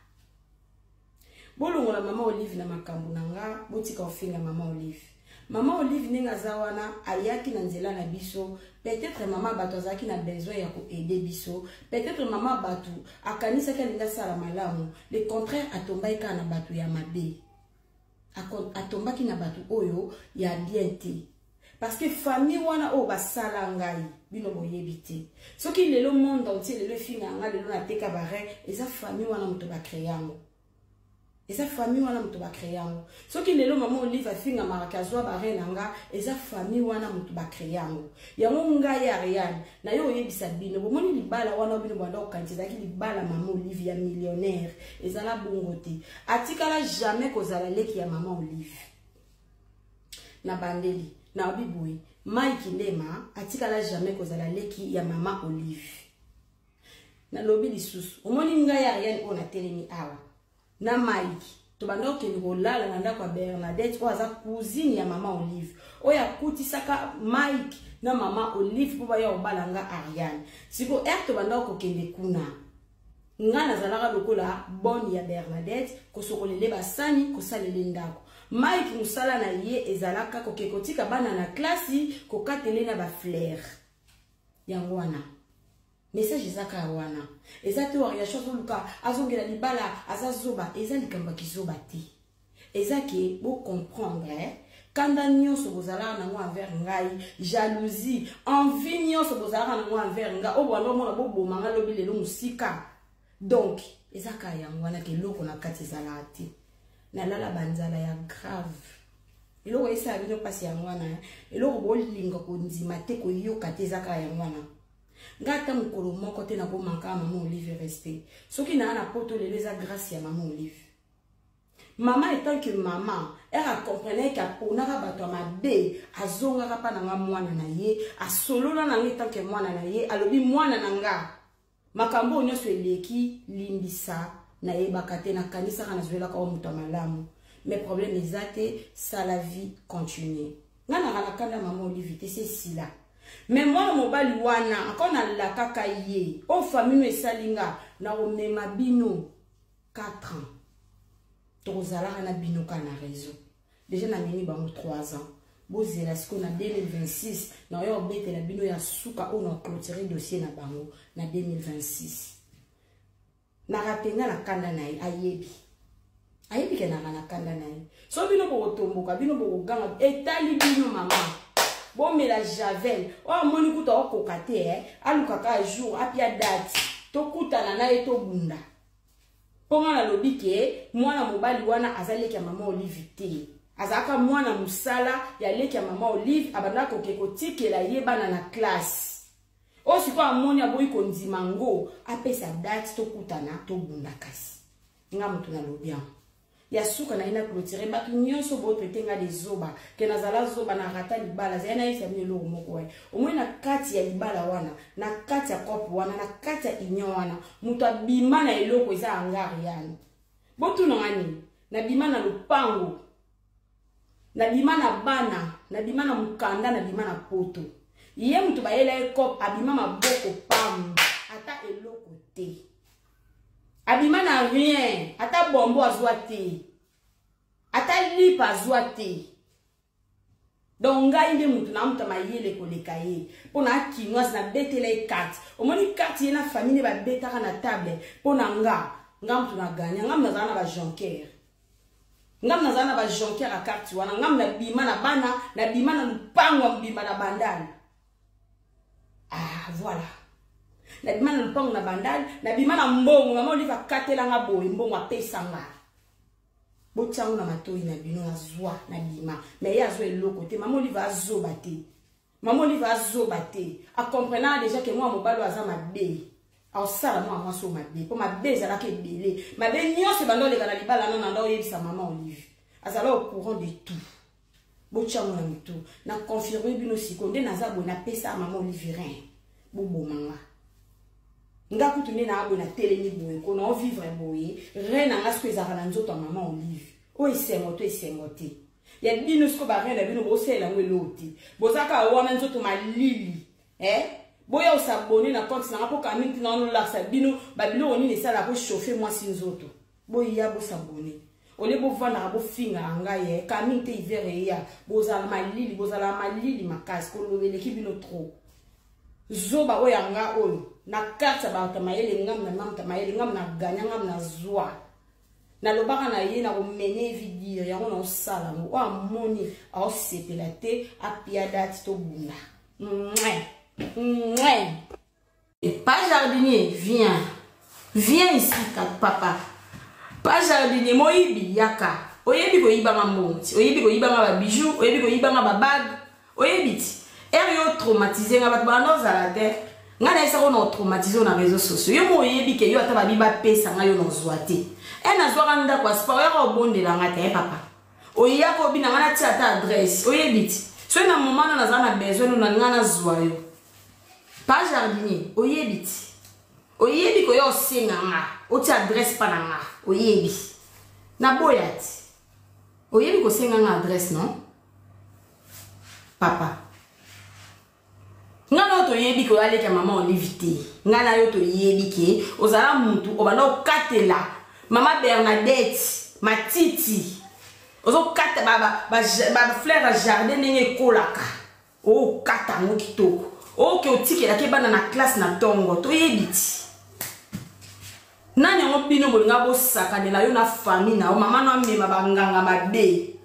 bolongola mama Olive na makambo nanga botika ofinga mama Olive. Mama Olive ninga zawana ayaki na nzela na biso, peut-être mama bato azaki na besoin ya ko aider biso, peut-être mama bato akanisa ka linga sala malamu, le contraire atomba ika na bato ya mabe. Atomba ki na bato oyo ya bien te. Parce que famille wana o basala ngai bino boyebi te. Soki lelo monde entier lelo finga nga lelo na teka bare, eza famille wana muto ba créango. Eza famille wana mutu ba créango. Soki lelo mama Olive afinga marakazwa bare nanga, eza famille wana mutu ba créango. Yango ngai ya Ariane, na yo oyebisa bino, bomoni libala wana bino banda okantiza ki libala mama Olive ya millionnaire, ezala bongo te. Atikala jamais kozala leki ya mama Olive. Na bandeli, na obiboui, Mike Ndema atikala jamais kozala leki ya mama Olive. Na lobi lisusu, omoni ngai ya Ariane ona telemi awa. Na Mike to banda okende kolala na ndako ya Bernadette o aza cousine ya mama Olive oya kutisaka Mike na mama Olive po baya obalanga Ariane siko to banda okende kuna nga nazalaka lokola boni ya Bernadette kosokolele basani kosalele ndako Mike musala na ye ezalaka kokekotika bana na klasi kokatele na ba flair yango wana message ezaka wana ezate wa ya chose luka azongela libala azazoba ezalikamba kizoba te ezake bo comprendre kanda nyonso bozala na ngo envers ngai jalousie envie nyonso bozala na ngo envers ngai o bwana mona bo bomanga lobi lelo musika donc ezaka yango wana ke loko na kati ezala te na lala banzala ya grave eloko esa bino pasi yango wana eloko bolinga ko nzima te ko yoka te ezaka yango wana ngata mukolo moko te na ko manka mama Olive respect soki na na poto leleza grâce ya mama Olive mama étant que maman elle a comprenait que onaka bato mabe azonga pa na mwana na ye asolola na étant que mwana na ye alobi mwana na nga makambo nyonso eleki limbisa na ye bakate na kanisa kana zwela ka muto malamu mais problème ezate ça la vie continue ngana kana kanda mama Olive te c'est si là. Mais moi mobali wana akona la kaka ye o famille esalinga na omema bino 4 ans tozala na bino kana réseau déjà na mini bango 3 ans bozela siko na 2026 na yo bete la bino ya suka on a clôturer dossier na bango na 2026 na rapenga na kanda na ayebi ke na kanda na so bino bo tomboka bino bo ganga etali bino mama bon mais la javel o moni kuta okokate alukaka jour apia date to kutana na eto bunda ponga na lobike mwana mobali wana azaleki ya mama Olive te azaka mwana musala ya leki ya mama Olive abanda kokekotikela yebana na classe o siko amoni aboyi konzimango apesa date to kutana to bunda kasi nga mutu na lobia ya suka na ina clôturer batu nyonso bo petenga des zoba ke nazala zoba na rata libala zena isa milo moko we omwe na kati ya libala wana na kati ya kopo wana na kati ya inyo wana mutu abima na eloko eza angari yani botu na ngani na bima na lupango na bima na bana na bima na mukanda na bima na poto ye mutu bayela ekop abima maboko pam ata eloko te abima na rien ata bombo azwa te ata lipa azwa te donc ngai nde mutu na mutu mayele koleka ye pona kinwa na betela e carte omoni carte ye na famille ba betaka na table pona nga ngam tu na gagner ngam na zana ba jonker ngam na zana ba jonker a carte wana ngam na bima na bana na bima na lupango bima na bandali voilà na bima na lupango na bandali na bima na mbongo ngam oli va katela nga boy mbongo apesa nga botsango na matoi na bino na zwa na bima mais ya zo eloko te maman oli va zo bate maman oli va zo bate a comprenant déjà que moi mobalo aza mabe au sala moi so mabe po mabe za la ke belé mabe nyose bando le kana libala non ndo yebisa maman Olive azala au courant de tout botsango na mito na confirmer bino sikonde na za bona pesa maman Olive rien bobo manga nga kutune na abo na teleni boye ko na vivre boye rien na ngasko ezaka na nzoto maman Olive o esengote ya bino sko ba rien na bino bo sela ngweloti bozaka wana nzoto malili boya osabone na compte na po kamiti na no la sabino babilo oni ne sala ko chauffer moi si nzoto boya bo sabone ole bo vana bo finga anga ye kamite ivere ya bozala malili makasi ko lobele kibino trop zoba oyanga oyo na carte ba tamayele ngam na mam tamayele ngam na ganya ngam na zwa na lobaka na ye na komene vidire yango na osala mo wa moni a osepelate apia date to bunda et pas jardinier viens ici papa pas jardinier moyibi yaka oyebi ko yibanga mbonti oyebi ko yibanga ba bijou oyebi ko yibanga ba bag oyebi ti yo traumatisé nga bat ba no zala te nga na esa ko no traumatisé na réseaux sociaux yo moyebi ke yo ata ba biba pesa nga yo no zwate na zwaka nda kwa sport ya ko bondela nga te papa oya ko bina nga na ti ata adresse oyebi ti so na moment na zana besoin na nga na zwayo pas jardinier oyebi ko yo senga nga o ti adresse pa na nga oyebi na boyati oyebi ko senga nga adresse non papa nga no to yebi ko ale ka maman Olive te nga na yo to yebi ke ozala mutu obana okatela mama Bernadette matiti ozo kata ba fleur à jardin nenge kolaka o kata ngo kitoko o ke otikela ke bana na classe na tongo to yebiti nani ngo bino bolinga bo sakanela yo na famille na o mama no mema banganga mabe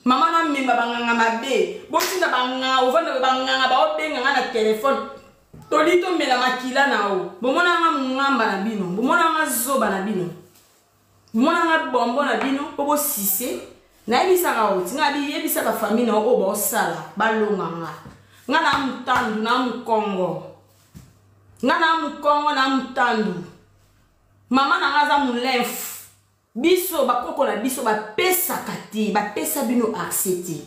mama no mema banganga mabe botinda banganga ovanda banganga ba obenga na téléphone tolito mela makila na o bomona nga ngamba na bino bomona nga zoba na bino bomona nga bombo na bino pobo sise na ebisa ka oti nga bi ebisa ka famille na o ba osala balonga nga na mutandu na mukongo na mutandu mama na nga za mulefu biso bakoko na biso bapesa kati bapesa bino accepter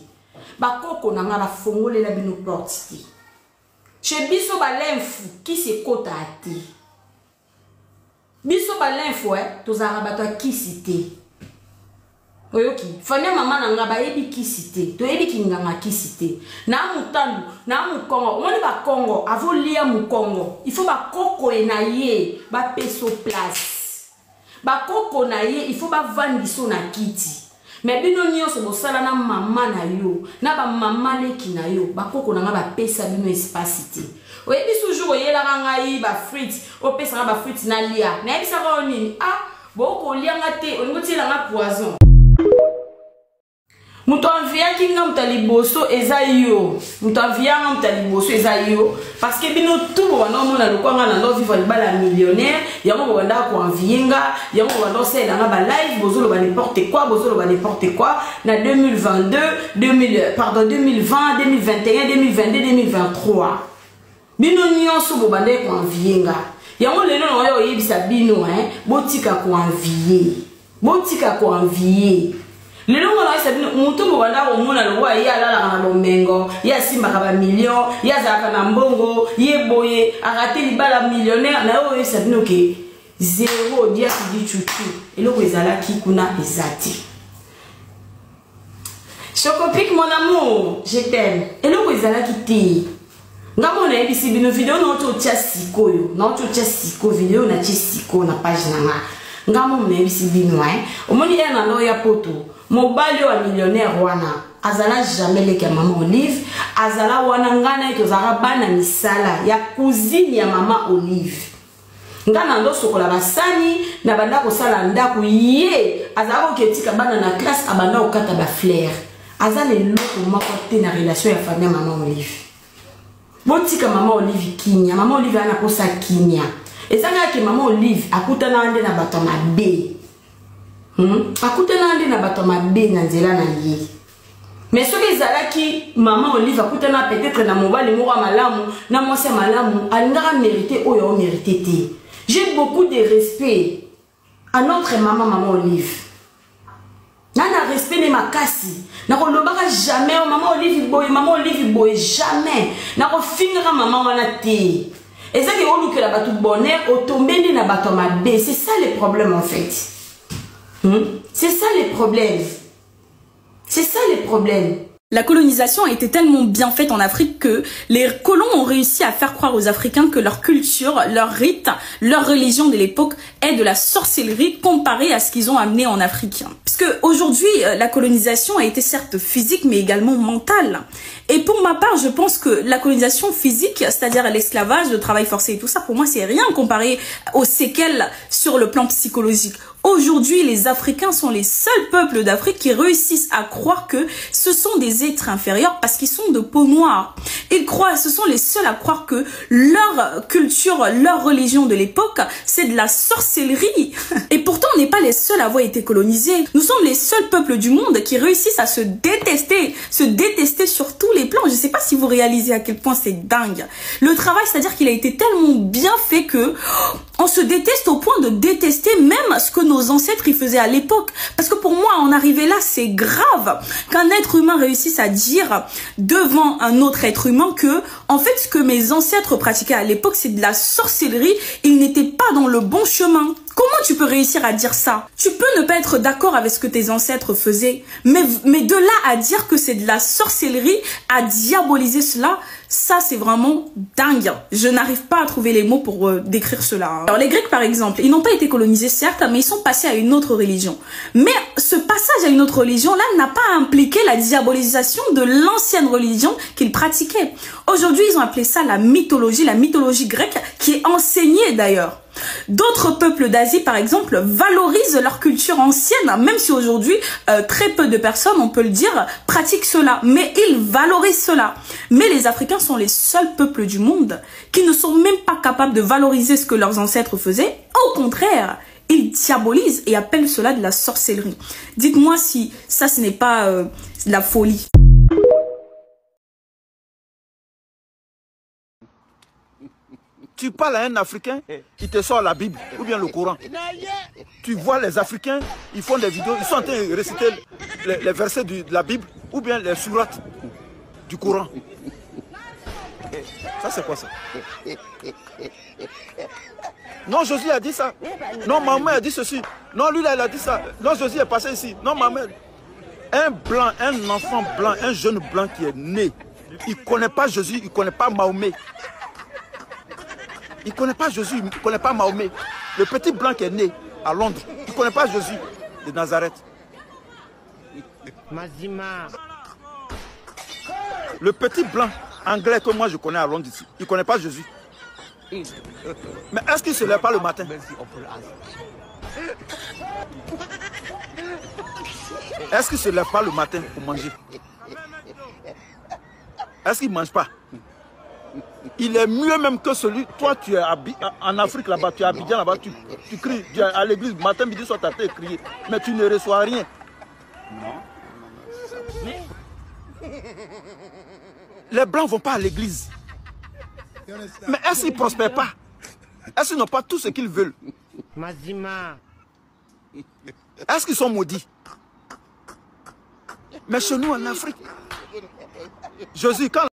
bakoko na nga bafongolela bino porte chez biso balemfu qui se kota ate biso balemfu tozara bato akisite oyoki famille mama na nga bayebi kisite toyebi kinganga kisite na mutandu na mukongo omoni bakongo avolia mukongo il faut bakoko na ye bapeso place bakoko na ye il faut bavandiso na kiti mais bino nyonso bosala na mama na yo na ba mama leki na yo bakoko na nga bapesa bino espace te oyebi toujours oyelaka ngai ba frites opesa ba frites na lia na yebisa ko nini boko lianga te ongotiela nga poison muto envia kinga mutaliboso ezayo muto envia nga mutaliboso ezayo parce que bino tout bo wana mona lokwanga na ndo vivre bala millionnaire yango bo wanda ko envienga yango bo wanda sela nga ba live bozolo ba n'importe quoi na 2022 2020 2021 2022 2023 bino nyonso bo bande ko envienga yango lelo na yo yebisa bino botika ko envier lelo ngona isa bino mutu bo banda ko mona lo wa ya la na bomengo ya simba ka ba million ya zaka na mbongo ye boye arate libala millionnaire na yo isa bino ke zéro dia ki di chuchu eloko ezala ki kuna ezati Chocopic mon amour je t'aime eloko ezala ki te ngamo na ebisi bino video na to tia sikoyo na to tia siko video na tia siko na page na nga ngamo na ebisi bino omoni na ndo ya poto mobali wa millionnaire wana azala jamais le ka maman Olive azala wana ngana itozaka bana misala ya cousine ya maman Olive nga na ndo sokola basani na banda kosala ndako ye azala koketika bana na classe abanda kokata ba fleur azala eloko moko te na relation ya famille ya mama Olive botika mama Olive kinya mama Olive ana kosa kinya ezanga ke mama Olive akutana ande na bato mabe akutana ande na bato mabe na nzela na ye mais ce que ezalaki mama Olive akutana peut-être na mobali moko malamu na mwasi malamu alingaka mérité oyo o mérité te. J'ai beaucoup de respect à notre maman Olive. Nana respect ne makasi. Nako lobaka jamais maman Olive boy jamais. Nako finira maman wana te. Et ça qui on que la batou bonheur au tombé na bato mabe, c'est ça le problème en fait. C'est ça le problème. C'est ça le problème. La colonisation a été tellement bien faite en Afrique que les colons ont réussi à faire croire aux Africains que leur culture, leur rite, leur religion de l'époque est de la sorcellerie comparée à ce qu'ils ont amené en Afrique. Parce que aujourd'hui, la colonisation a été certes physique mais également mentale. Et pour ma part, je pense que la colonisation physique, c'est-à-dire l'esclavage, le travail forcé et tout ça, pour moi, c'est rien comparé aux séquelles sur le plan psychologique. Aujourd'hui, les Africains sont les seuls peuples d'Afrique qui réussissent à croire que ce sont des êtres inférieurs parce qu'ils sont de peau noire. Ils croient, ce sont les seuls à croire que leur culture, leur religion de l'époque, c'est de la sorcellerie. Et pourtant, on n'est pas les seuls à avoir été colonisés. Nous sommes les seuls peuples du monde qui réussissent à se détester sur tous les plans. Je ne sais pas si vous réalisez à quel point c'est dingue. Le travail, c'est-à-dire qu'il a été tellement bien fait que on se déteste au point de détester même ce que nos ancêtres y faisaient à l'époque. Parce que pour moi, en arriver là, c'est grave qu'un être humain réussisse à dire devant un autre être humain que, en fait, ce que mes ancêtres pratiquaient à l'époque, c'est de la sorcellerie. Ils n'étaient pas dans le bon chemin. Comment tu peux réussir à dire ça? Tu peux ne pas être d'accord avec ce que tes ancêtres faisaient, mais de là à dire que c'est de la sorcellerie, à diaboliser cela, ça c'est vraiment dingue. Je n'arrive pas à trouver les mots pour décrire cela. Alors les Grecs par exemple, ils n'ont pas été colonisés certes, mais ils sont passés à une autre religion. Mais ce passage à une autre religion là n'a pas impliqué la diabolisation de l'ancienne religion qu'ils pratiquaient. Aujourd'hui ils ont appelé ça la mythologie grecque qui est enseignée d'ailleurs. D'autres peuples d'Asie, par exemple, valorisent leur culture ancienne, même si aujourd'hui, très peu de personnes, on peut le dire, pratiquent cela. Mais ils valorisent cela. Mais les Africains sont les seuls peuples du monde qui ne sont même pas capables de valoriser ce que leurs ancêtres faisaient. Au contraire, ils diabolisent et appellent cela de la sorcellerie. Dites-moi si ça, ce n'est pas de la folie. Tu parles à un Africain, il te sort la Bible ou bien le Coran. Tu vois les Africains, ils font des vidéos, ils sont en train de réciter les versets de la Bible ou bien les sourates du Coran. Ça c'est quoi ça? Non, Josué a dit ça. Non, Mahomet a dit ceci. Non, lui là, il a dit ça. Non, Josué est passé ici. Non, Mahomet. Un blanc, un enfant blanc, un jeune blanc qui est né, il ne connaît pas Jésus, il ne connaît pas Mahomet. Il ne connaît pas Jésus, il ne connaît pas Mahomet. Le petit blanc qui est né à Londres, il ne connaît pas Jésus de Nazareth. Le petit blanc anglais que moi je connais à Londres ici, il ne connaît pas Jésus. Mais est-ce qu'il ne se lève pas le matin? Est-ce qu'il ne se lève pas le matin pour manger? Est-ce qu'il ne mange pas? Il est mieux même que celui, toi tu es en Afrique là-bas, tu es à Abidjan là-bas, tu cries, tu es à l'église, matin, midi, soir, tu as été crié, mais tu ne reçois rien. Les blancs ne vont pas à l'église. Mais est-ce qu'ils ne prospèrent pas? Est-ce qu'ils n'ont pas tout ce qu'ils veulent? Est-ce qu'ils sont maudits? Mais chez nous en Afrique, Jésus, quand...